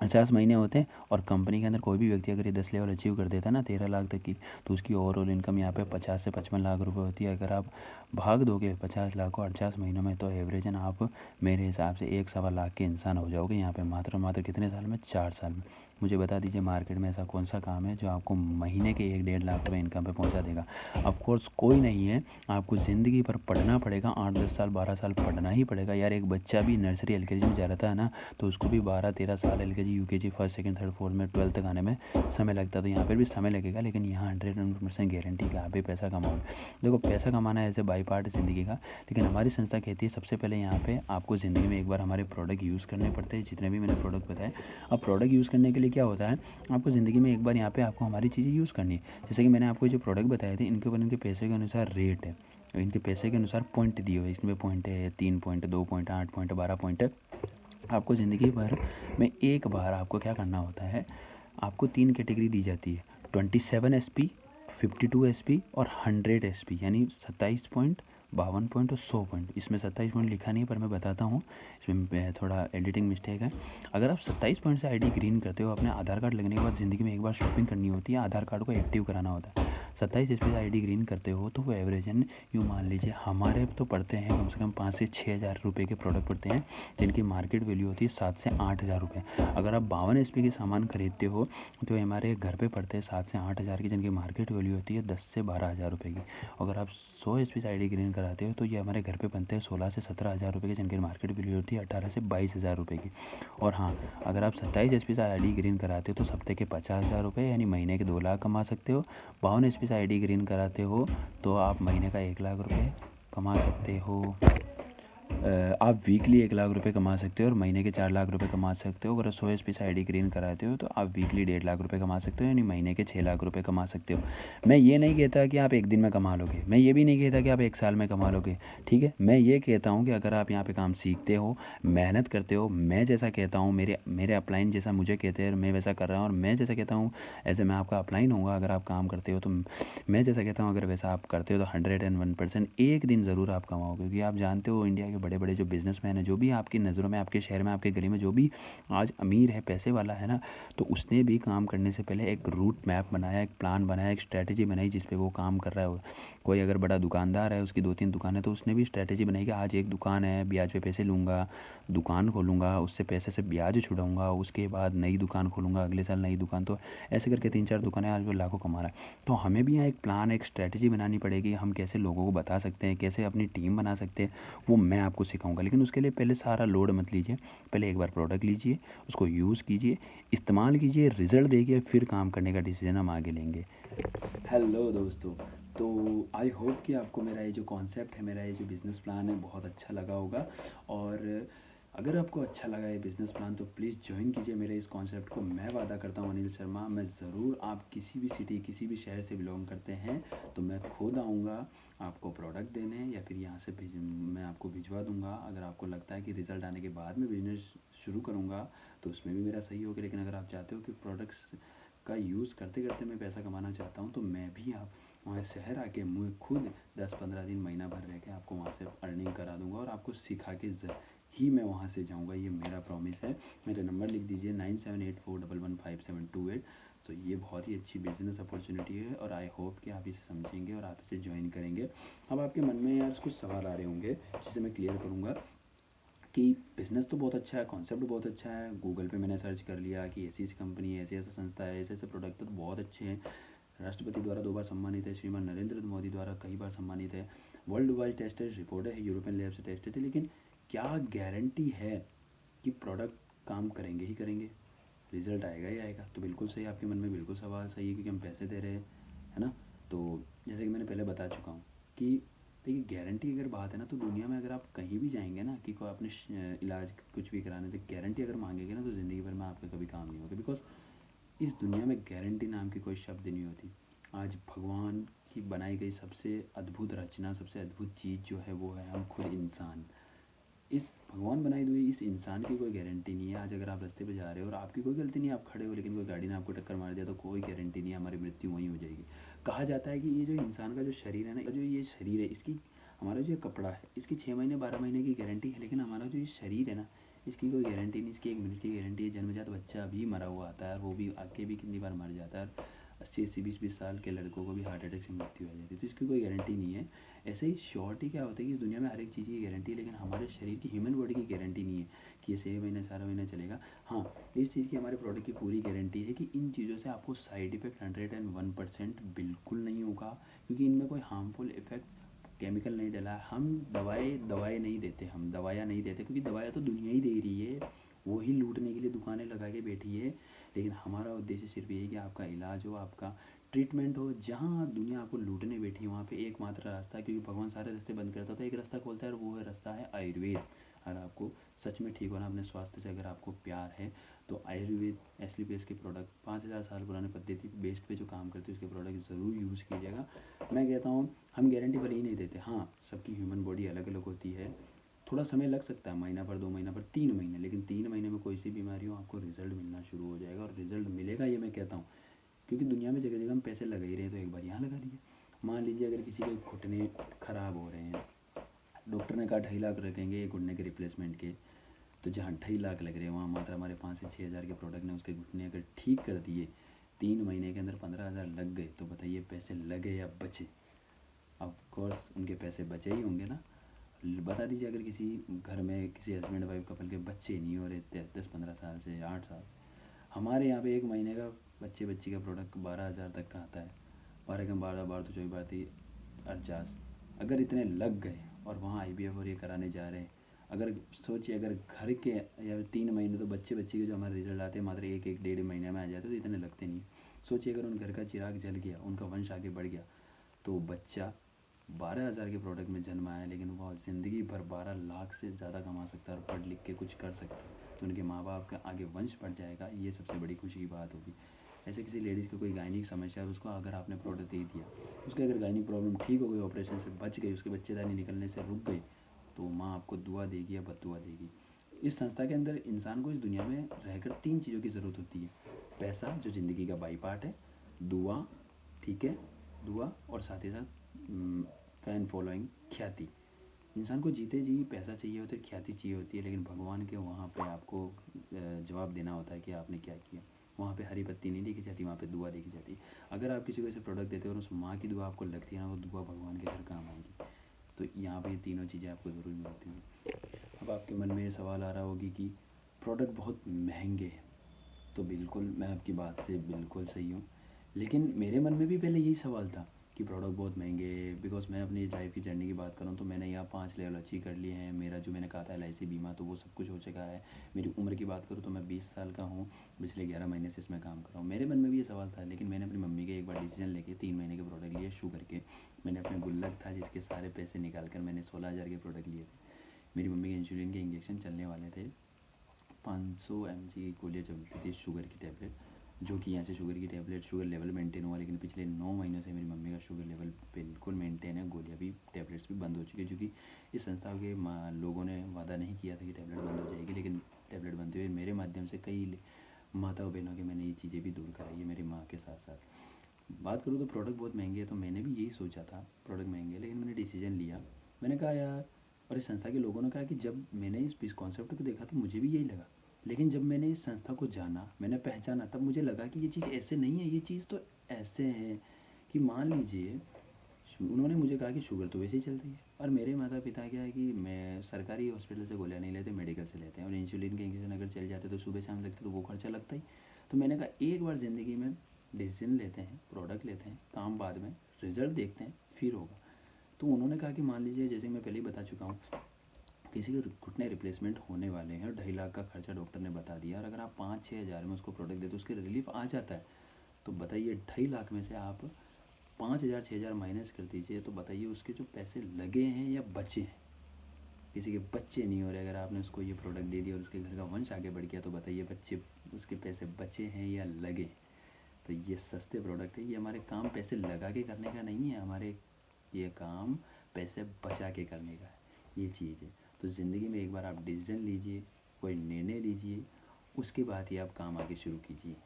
50 महीने होते हैं। और कंपनी के अंदर कोई भी व्यक्ति अगर ये 10 लेवल अचीव कर देता है ना 13 लाख तक की, तो उसकी ओवरऑल इनकम यहाँ पे 50 से 55 लाख रुपए होती है। अगर आप भाग दोगे 50 लाख को 48 महीनों में, तो एवरेजन आप मेरे हिसाब से 1-1.25 लाख के इंसान हो जाओगे यहाँ पे मात्र मात्र कितने साल में, 4 साल में। मुझे बता दीजिए मार्केट में ऐसा कौन सा काम है जो आपको महीने के 1-1.5 लाख रुपए इनकम पे पहुँचा देगा। ऑफकोर्स कोई नहीं है, आपको ज़िंदगी भर पढ़ना पड़ेगा, 8-10 साल 12 साल पढ़ना ही पड़ेगा यार। एक बच्चा भी नर्सरी एलकेजी में जा रहा था ना, तो उसको भी 12-13 साल LKG UKG first second third fourth में 12th तक आने में समय लगता है। तो यहाँ पर भी समय लगेगा, लेकिन यहाँ 100% गारंटी कि आप भी पैसा कमाओगे। देखो पैसा कमाना ऐसे बाई पार्ट ज़िंदगी का, लेकिन हमारी संस्था कहती है सबसे पहले यहाँ पे आपको ज़िंदगी में एक बार हमारे प्रोडक्ट यूज़ करने पड़ते हैं, जितने भी मैंने प्रोडक्ट बताए। अब प्रोडक्ट यूज़ करने के लिए क्या होता है, आपको ज़िंदगी में एक बार यहाँ पे आपको हमारी चीज़ें यूज़ करनी है। जैसे कि मैंने आपको जो प्रोडक्ट बताए थे, इनके ऊपर इनके पैसे के अनुसार रेट है, इनके पैसे के अनुसार पॉइंट दिए हुए, इसमें पॉइंट है 3 पॉइंट, 2 पॉइंट, 8 पॉइंट, 12 पॉइंट है। आपको ज़िंदगी भर में एक बार आपको क्या करना होता है, आपको 3 कैटेगरी दी जाती है, 27 SP, 52 SP और 100 SP, यानी 27 पॉइंट, 52 पॉइंट और 100 पॉइंट। इसमें 27 पॉइंट लिखा नहीं है पर मैं बताता हूँ, इसमें थोड़ा एडिटिंग मिस्टेक है। अगर आप 27 पॉइंट से आईडी ग्रीन करते हो, अपने आधार कार्ड लगने के बाद ज़िंदगी में एक बार शॉपिंग करनी होती है, आधार कार्ड को एक्टिव कराना होता है। 27 SP से आईडी ग्रीन करते हो तो वो एवरेजन यूँ मान लीजिए हमारे तो पड़ते हैं कम से कम 5 से 6 हज़ार रुपये के प्रोडक्ट पड़ते हैं, जिनकी मार्केट वैल्यू होती है 7 से 8 हज़ार रुपये। अगर आप 52 SP के सामान खरीदते हो तो हमारे घर पे पड़ते हैं 7 से 8 हज़ार की, जिनकी मार्केट वैल्यू होती है 10 से 12 हज़ार रुपये की। अगर आप 100 SP से आईडी ग्रीन कराते हो तो ये हमारे घर पे बनते हैं 16 से 17 हज़ार रुपये के, जिनकी मार्केट वैल्यू होती है 18 से 22 हज़ार रुपये की। और हाँ, अगर आप 27 SP से आईडी ग्रीन कराते हो तो हफ्ते के 50 हज़ार रुपये यानी महीने के 2 लाख कमा सकते हो। 52 SP से आईडी ग्रीन कराते हो तो आप महीने का 1 लाख रुपये कमा सकते हो। आप वीकली 1 लाख रुपए कमा सकते हो और महीने के 4 लाख रुपए कमा सकते हो। अगर 100 SP से आईडी ग्रीन कराते हो तो आप वीकली 1.5 लाख रुपए कमा सकते हो, यानी महीने के 6 लाख रुपए कमा सकते हो। मैं ये नहीं कहता कि आप एक दिन में कमा लोगे, मैं ये भी नहीं कहता कि आप 1 साल में कमा लोगे, ठीक है। मैं ये कहता हूँ कि अगर आप यहाँ पे काम सीखते हो, मेहनत करते हो, मैं जैसा कहता हूँ, मेरे अपलाइन जैसा मुझे कहते हैं मैं वैसा कर रहा हूँ, और मैं जैसा कहता हूँ ऐसे मैं आपका अपलाइन होऊंगा। अगर आप काम करते हो तो मैं जैसा कहता हूँ अगर वैसा आप करते हो तो 101% एक दिन ज़रूर आप कमाओगे। क्योंकि आप जानते हो इंडिया के बड़े बड़े जो बिजनेसमैन हैं, जो भी आपकी नज़रों में, आपके शहर में, आपके गली में जो भी आज अमीर है, पैसे वाला है ना, तो उसने भी काम करने से पहले एक रूट मैप बनाया, एक प्लान बनाया, एक स्ट्रैटेजी बनाई जिस पे वो काम कर रहा है। कोई अगर बड़ा दुकानदार है, उसकी 2-3 दुकान है, तो उसने भी स्ट्रैटेजी बनाई कि आज एक दुकान है, ब्याज पे पैसे लूँगा, दुकान खोलूँगा, उससे पैसे से ब्याज छुड़ाऊँगा, उसके बाद नई दुकान खोलूँगा, अगले साल नई दुकान। तो ऐसे करके 3-4 दुकानें आज वो लाखों कमा रहा है। तो हमें भी यहाँ एक प्लान, एक स्ट्रैटेजी बनानी पड़ेगी, हम कैसे लोगों को बता सकते हैं, कैसे अपनी टीम बना सकते हैं, वो मैं आपको सिखाऊंगा। लेकिन उसके लिए पहले सारा लोड मत लीजिए, पहले एक बार प्रोडक्ट लीजिए, उसको यूज़ कीजिए, इस्तेमाल कीजिए, रिज़ल्ट देखिए, फिर काम करने का डिसीजन हम आगे लेंगे। हेलो दोस्तों, तो आई होप कि आपको मेरा ये जो कॉन्सेप्ट है, मेरा ये जो बिज़नेस प्लान है बहुत अच्छा लगा होगा। और अगर आपको अच्छा लगा ये बिज़नेस प्लान तो प्लीज़ ज्वाइन कीजिए मेरे इस कॉन्सेप्ट को। मैं वादा करता हूँ अनिल शर्मा, मैं ज़रूर, आप किसी भी सिटी, किसी भी शहर से बिलोंग करते हैं तो मैं खुद आऊँगा आपको प्रोडक्ट देने, या फिर यहाँ से मैं आपको भिजवा दूँगा। अगर आपको लगता है कि रिज़ल्ट आने के बाद मैं बिज़नेस शुरू करूँगा तो उसमें भी मेरा सही होगा। लेकिन अगर आप चाहते हो कि प्रोडक्ट्स का यूज़ करते करते मैं पैसा कमाना चाहता हूँ तो मैं भी आप वहाँ शहर आके मुझे खुद 10-15 दिन, महीना भर रह के आपको वहाँ से अर्निंग करा दूँगा और आपको सिखा के ही मैं वहाँ से जाऊँगा। ये मेरा प्रॉमिस है। मेरा नंबर लिख दीजिए 9784115728। तो ये बहुत ही अच्छी बिज़नेस अपॉर्चुनिटी है और आई होप कि आप इसे समझेंगे और आप इसे ज्वाइन करेंगे। अब आपके मन में यार कुछ सवाल आ रहे होंगे जिसे मैं क्लियर करूँगा कि बिज़नेस तो बहुत अच्छा है, कॉन्सेप्ट बहुत अच्छा है, गूगल पे मैंने सर्च कर लिया कि ऐसी ऐसी कंपनी है, ऐसी ऐसी संस्था है, ऐसे ऐसे प्रोडक्ट तो बहुत अच्छे हैं, राष्ट्रपति द्वारा 2 बार सम्मानित है, श्रीमान नरेंद्र मोदी द्वारा कई बार सम्मानित है, वर्ल्ड वाइड टेस्टेड रिपोर्ट है, यूरोपियन लैब से टेस्टेड है। लेकिन क्या गारंटी है कि प्रोडक्ट काम करेंगे ही करेंगे, रिज़ल्ट आएगा ही आएगा? तो बिल्कुल सही, आपके मन में बिल्कुल सवाल सही है, क्योंकि हम पैसे दे रहे हैं, है ना। तो जैसे कि मैंने पहले बता चुका हूँ कि देखिए गारंटी अगर बात है ना, तो दुनिया में अगर आप कहीं भी जाएंगे ना कि कोई अपने इलाज कुछ भी कराने, तो गारंटी अगर मांगेंगे ना, तो ज़िंदगी भर में आपका कभी काम नहीं होगा। बिकॉज इस दुनिया में गारंटी नाम की कोई शब्द नहीं होती। आज भगवान की बनाई गई सबसे अद्भुत रचना, सबसे अद्भुत चीज़ जो है वो है हम खुद इंसान। इस भगवान बनाई हुई इस इंसान की कोई गारंटी नहीं है। आज अगर आप रास्ते पे जा रहे हो और आपकी कोई गलती नहीं है, आप खड़े हो, लेकिन कोई गाड़ी ने आपको टक्कर मार दिया, तो कोई गारंटी नहीं है, हमारी मृत्यु वहीं हो जाएगी। कहा जाता है कि ये जो इंसान का जो शरीर है ना, जो ये शरीर है, इसकी हमारा जो ये कपड़ा है, इसकी 6 महीने 12 महीने की गारंटी है, लेकिन हमारा जो ये शरीर है ना, इसकी कोई गारंटी नहीं। इसकी 1 मिनट की गारंटी है। जन्मजात बच्चा भी मरा हुआ आता है, और वो भी आके भी कितनी बार मर जाता है। 80-80 20-20 साल के लड़कों को भी हार्ट अटैक से मृत्यु हो जाती है। तो इसकी कोई गारंटी नहीं है। ऐसे ही श्योरिटी क्या होता है कि इस दुनिया में हर एक चीज़ की गारंटी है, लेकिन हमारे शरीर की ह्यूमन बॉडी की गारंटी नहीं है कि ये 6 महीने 4 महीने चलेगा। हाँ, इस चीज़ की हमारे प्रोडक्ट की पूरी गारंटी है कि इन चीज़ों से आपको साइड इफ़ेक्ट 101% बिल्कुल नहीं होगा, क्योंकि इनमें कोई हार्मफुल इफ़ेक्ट केमिकल नहीं डला है। हम दवाएँ नहीं देते, हम दवाइयाँ नहीं देते, क्योंकि दवाइयाँ तो दुनिया ही दे रही है, वो ही लूटने के लिए दुकानें लगा के बैठी है। लेकिन हमारा उद्देश्य सिर्फ ये है कि आपका इलाज हो, आपका ट्रीटमेंट हो। जहाँ दुनिया आपको लूटने बैठी है, वहाँ पे एकमात्र रास्ता है, क्योंकि भगवान सारे रास्ते बंद करता है तो एक रास्ता खोलता है, और वो है रास्ता है आयुर्वेद। अगर आपको सच में ठीक होना अपने स्वास्थ्य से, अगर आपको प्यार है, तो आयुर्वेद एस्लीपेस के प्रोडक्ट 5000 साल पुराने पद्धति बेस्ड पे जो काम करते हैं, उसके प्रोडक्ट ज़रूर यूज़ कीजिएगा। मैं कहता हूँ हम गारंटी भले ही नहीं देते, हाँ सबकी ह्यूमन बॉडी अलग अलग होती है, थोड़ा समय लग सकता है, महीना भर 2 महीना भर 3 महीने, लेकिन 3 महीने में कोई सी बीमारी हो आपको रिजल्ट मिलना शुरू हो जाएगा, और रिजल्ट मिलेगा, ये मैं कहता हूँ। क्योंकि दुनिया में जगह जगह हम पैसे लगा ही रहे हैं, तो एक बार यहाँ लगा दिए। मान लीजिए अगर किसी के घुटने ख़राब हो रहे हैं, डॉक्टर ने कहा 2.5 लाख रखेंगे एक घुटने के रिप्लेसमेंट के, तो जहाँ 2.5 लाख लग रहे हैं, वहाँ मात्र हमारे 5 से 6 हज़ार के प्रोडक्ट ने उसके घुटने अगर ठीक कर दिए, 3 महीने के अंदर 15 हज़ार लग गए, तो बताइए पैसे लगे या बचे? ऑफ कोर्स उनके पैसे बचे ही होंगे ना। बता दीजिए अगर किसी घर में किसी हस्बैंड वाइफ कपल के बच्चे नहीं हो रहे 10-15 साल से, 8 साल, हमारे यहाँ पे एक महीने का बच्ची का प्रोडक्ट 12 हज़ार तक का आता है। 12 कम 12 12 तो 24 अगर इतने लग गए, और वहाँ IVF और ये कराने जा रहे हैं, अगर सोचिए अगर घर के या 3 महीने तो बच्चे के जो हमारे रिजल्ट आते हैं मात्र एक 1.5 महीने में आ जाते, तो इतने लगते नहीं। सोचिए अगर उन घर का चिराग जल गया, उनका वंश आगे बढ़ गया, तो बच्चा 12 हज़ार के प्रोडक्ट में जन्म आया, लेकिन वह ज़िंदगी भर 12 लाख से ज़्यादा कमा सकता है और पढ़ लिख के कुछ कर सकता है, तो उनके माँ बाप का आगे वंश बढ़ जाएगा। ये सबसे बड़ी खुशी की बात होगी। ऐसे किसी लेडीज़ को कोई गायनिक समस्या है, उसको अगर आपने प्रोडक्ट दे दिया, उसके अगर गायनिक प्रॉब्लम ठीक हो गई, ऑपरेशन से बच गई, उसके बच्चेदानी निकलने से रुक गई, तो माँ आपको दुआ देगी या बददुआ देगी। इस संस्था के अंदर इंसान को इस दुनिया में रहकर 3 चीज़ों की ज़रूरत होती है। पैसा, जो ज़िंदगी का बाई पार्ट है, दुआ, ठीक है, दुआ, और साथ ही साथ फ़ैन फॉलोइंग, ख्याति। इंसान को जीते जी पैसा चाहिए होता है, ख्याति चाहिए होती है, लेकिन भगवान के वहाँ पे आपको जवाब देना होता है कि आपने क्या किया। वहाँ पे हरी पत्ती नहीं देखी जाती, वहाँ पे दुआ देखी जाती है। अगर आप किसी को ऐसे प्रोडक्ट देते हो और उस माँ की दुआ आपको लगती है ना, वो दुआ भगवान के घर काम आएगी। तो यहाँ पे ये तीनों चीज़ें आपको ज़रूर मिलती हैं। अब आपके मन में ये सवाल आ रहा होगी कि प्रोडक्ट बहुत महंगे हैं, तो बिल्कुल मैं आपकी बात से बिल्कुल सही हूँ, लेकिन मेरे मन में भी पहले यही सवाल था कि प्रोडक्ट बहुत महंगे हैं। बिकॉज मैं अपनी लाइफ की जर्नी की बात करूँ तो मैंने यहाँ 5 लेवल अचीव कर लिए हैं। मेरा जो मैंने कहा था LIC बीमा, तो वो सब कुछ हो चुका है। मेरी उम्र की बात करूँ तो मैं 20 साल का हूँ, पिछले 11 महीने से इसमें काम कर रहा हूँ। मेरे मन में भी ये सवाल था, लेकिन मैंने अपनी मम्मी के एक बार डिसीजन लेके 3 महीने के प्रोडक्ट लिए शुगर के। मैंने अपने गुल्लक था जिसके सारे पैसे निकाल कर मैंने 16,000 के प्रोडक्ट लिए थे। मेरी मम्मी के इंसुलिन के इंजेक्शन चलने वाले थे, 500 mg की गोलियाँ चलती थी शुगर की टैबलेट, जो कि यहाँ से शुगर की टैबलेट, शुगर लेवल मेंटेन हुआ, लेकिन पिछले 9 महीनों से मेरी मम्मी का शुगर लेवल बिल्कुल मेंटेन है। गोलियाँ भी, टैबलेट्स भी बंद हो चुकी है, क्योंकि इस संस्था के लोगों ने वादा नहीं किया था कि टैबलेट बंद हो जाएगी, लेकिन टैबलेट बनते हुए मेरे माध्यम से कई माताओं बहनों के मैंने ये चीज़ें भी दूर कराई है मेरी माँ के साथ साथ। बात करूँ तो प्रोडक्ट बहुत महंगे हैं, तो मैंने भी यही सोचा था प्रोडक्ट महंगे, लेकिन मैंने डिसीजन लिया। मैंने कहा यार, और इस संस्था के लोगों ने कहा कि जब मैंने इस कॉन्सेप्ट को देखा तो मुझे भी यही लगा, लेकिन जब मैंने इस संस्था को जाना, मैंने पहचाना, तब मुझे लगा कि ये चीज़ ऐसे नहीं है, ये चीज़ तो ऐसे है कि मान लीजिए उन्होंने मुझे कहा कि शुगर तो वैसे ही चल रही है, और मेरे माता पिता क्या है कि मैं सरकारी हॉस्पिटल से गोलियाँ नहीं लेते, मेडिकल से लेते हैं, और इंसुलिन के इंजेक्शन अगर चल जाते तो सुबह शाम लगते तो वो खर्चा लगता ही। तो मैंने कहा एक बार ज़िंदगी में डिसीजन लेते हैं, प्रोडक्ट लेते हैं, काम बाद में, रिजल्ट देखते हैं, फिर होगा। तो उन्होंने कहा कि मान लीजिए, जैसे मैं पहले ही बता चुका हूँ, किसी के घुटने रिप्लेसमेंट होने वाले हैं और 2.5 लाख का खर्चा डॉक्टर ने बता दिया, और अगर आप 5-6 हज़ार में उसको प्रोडक्ट देते तो उसके रिलीफ आ जाता है, तो बताइए 2.5 लाख में से आप 5,000 6,000 माइनस कर दीजिए, तो बताइए उसके जो पैसे लगे हैं या बचे हैं। किसी के बच्चे नहीं हो रहे, अगर आपने उसको ये प्रोडक्ट दे दिया और उसके घर का वंश आगे बढ़ गया, तो बताइए बच्चे उसके पैसे बचे हैं या लगे। तो ये सस्ते प्रोडक्ट है, ये हमारे काम पैसे लगा के करने का नहीं है, हमारे ये काम पैसे बचा के करने का है, ये चीज़ है। तो ज़िंदगी में एक बार आप डिसीजन लीजिए, कोई निर्णय लीजिए, उसके बाद ही आप काम आगे शुरू कीजिए।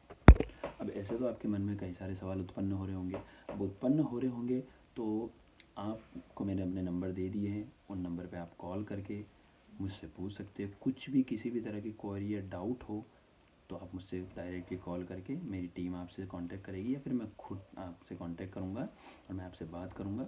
अब ऐसे तो आपके मन में कई सारे सवाल उत्पन्न हो रहे होंगे। अब उत्पन्न हो रहे होंगे तो आपको मैंने अपने नंबर दे दिए हैं, उन नंबर पे आप कॉल करके मुझसे पूछ सकते हैं। कुछ भी किसी भी तरह की क्वेरी या डाउट हो तो आप मुझसे डायरेक्टली कॉल करके, मेरी टीम आपसे कांटेक्ट करेगी या फिर मैं खुद आपसे कांटेक्ट करूँगा और मैं आपसे बात करूँगा।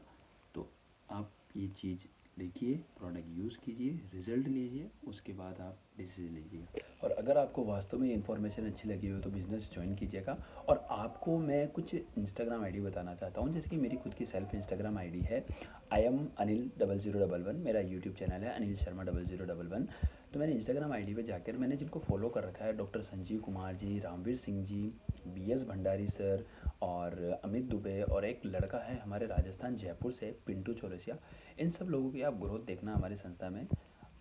तो आप ये चीज़ देखिए, प्रोडक्ट यूज़ कीजिए, रिज़ल्ट लीजिए, उसके बाद आप डिसीजन लीजिएगा। और अगर आपको वास्तव में इन्फॉर्मेशन अच्छी लगी हो तो बिज़नेस ज्वाइन कीजिएगा। और आपको मैं कुछ इंस्टाग्राम आईडी बताना चाहता हूँ, जैसे कि मेरी खुद की सेल्फ इंस्टाग्राम आईडी है IAM-ANIL0011। मेरा यूट्यूब चैनल है अनिल शर्मा 0011। तो मैंने इंस्टाग्राम आईडी पे जाकर मैंने जिनको फॉलो कर रखा है, डॉक्टर संजीव कुमार जी, रामवीर सिंह जी, BS भंडारी सर और अमित दुबे, और एक लड़का है हमारे राजस्थान जयपुर से पिंटू चौरसिया। इन सब लोगों की आप ग्रोथ देखना हमारी संस्था में।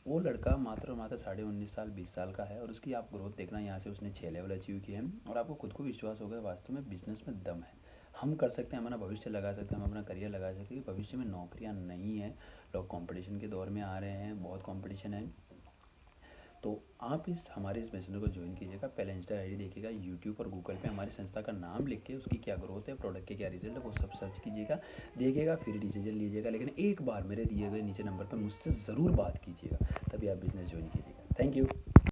वो लड़का मात्र 19 साल 20 साल का है और उसकी आप ग्रोथ देखना, यहाँ से उसने 6 लेवल अचीव किए हैं और आपको खुद को विश्वास होगा वास्तव में बिजनेस में दम है। हम कर सकते हैं, हमारा भविष्य लगा सकते हैं, हम अपना करियर लगा सकते हैं। भविष्य में नौकरियाँ नहीं है, लोग कंपटीशन के दौर में आ रहे हैं, बहुत कंपटीशन है। तो आप हमारे इस मिशन को ज्वाइन कीजिएगा। पहले इंस्टा आईडी देखिएगा, यूट्यूब और गूगल पे हमारी संस्था का नाम लिख के उसकी क्या ग्रोथ है, प्रोडक्ट के क्या रिजल्ट है, वो सब सर्च कीजिएगा, देखिएगा, फिर डिसीजन लीजिएगा। लेकिन एक बार मेरे दिए गए नीचे नंबर पर मुझसे ज़रूर बात कीजिएगा, तभी आप बिजनेस ज्वाइन कीजिएगा। Thank you.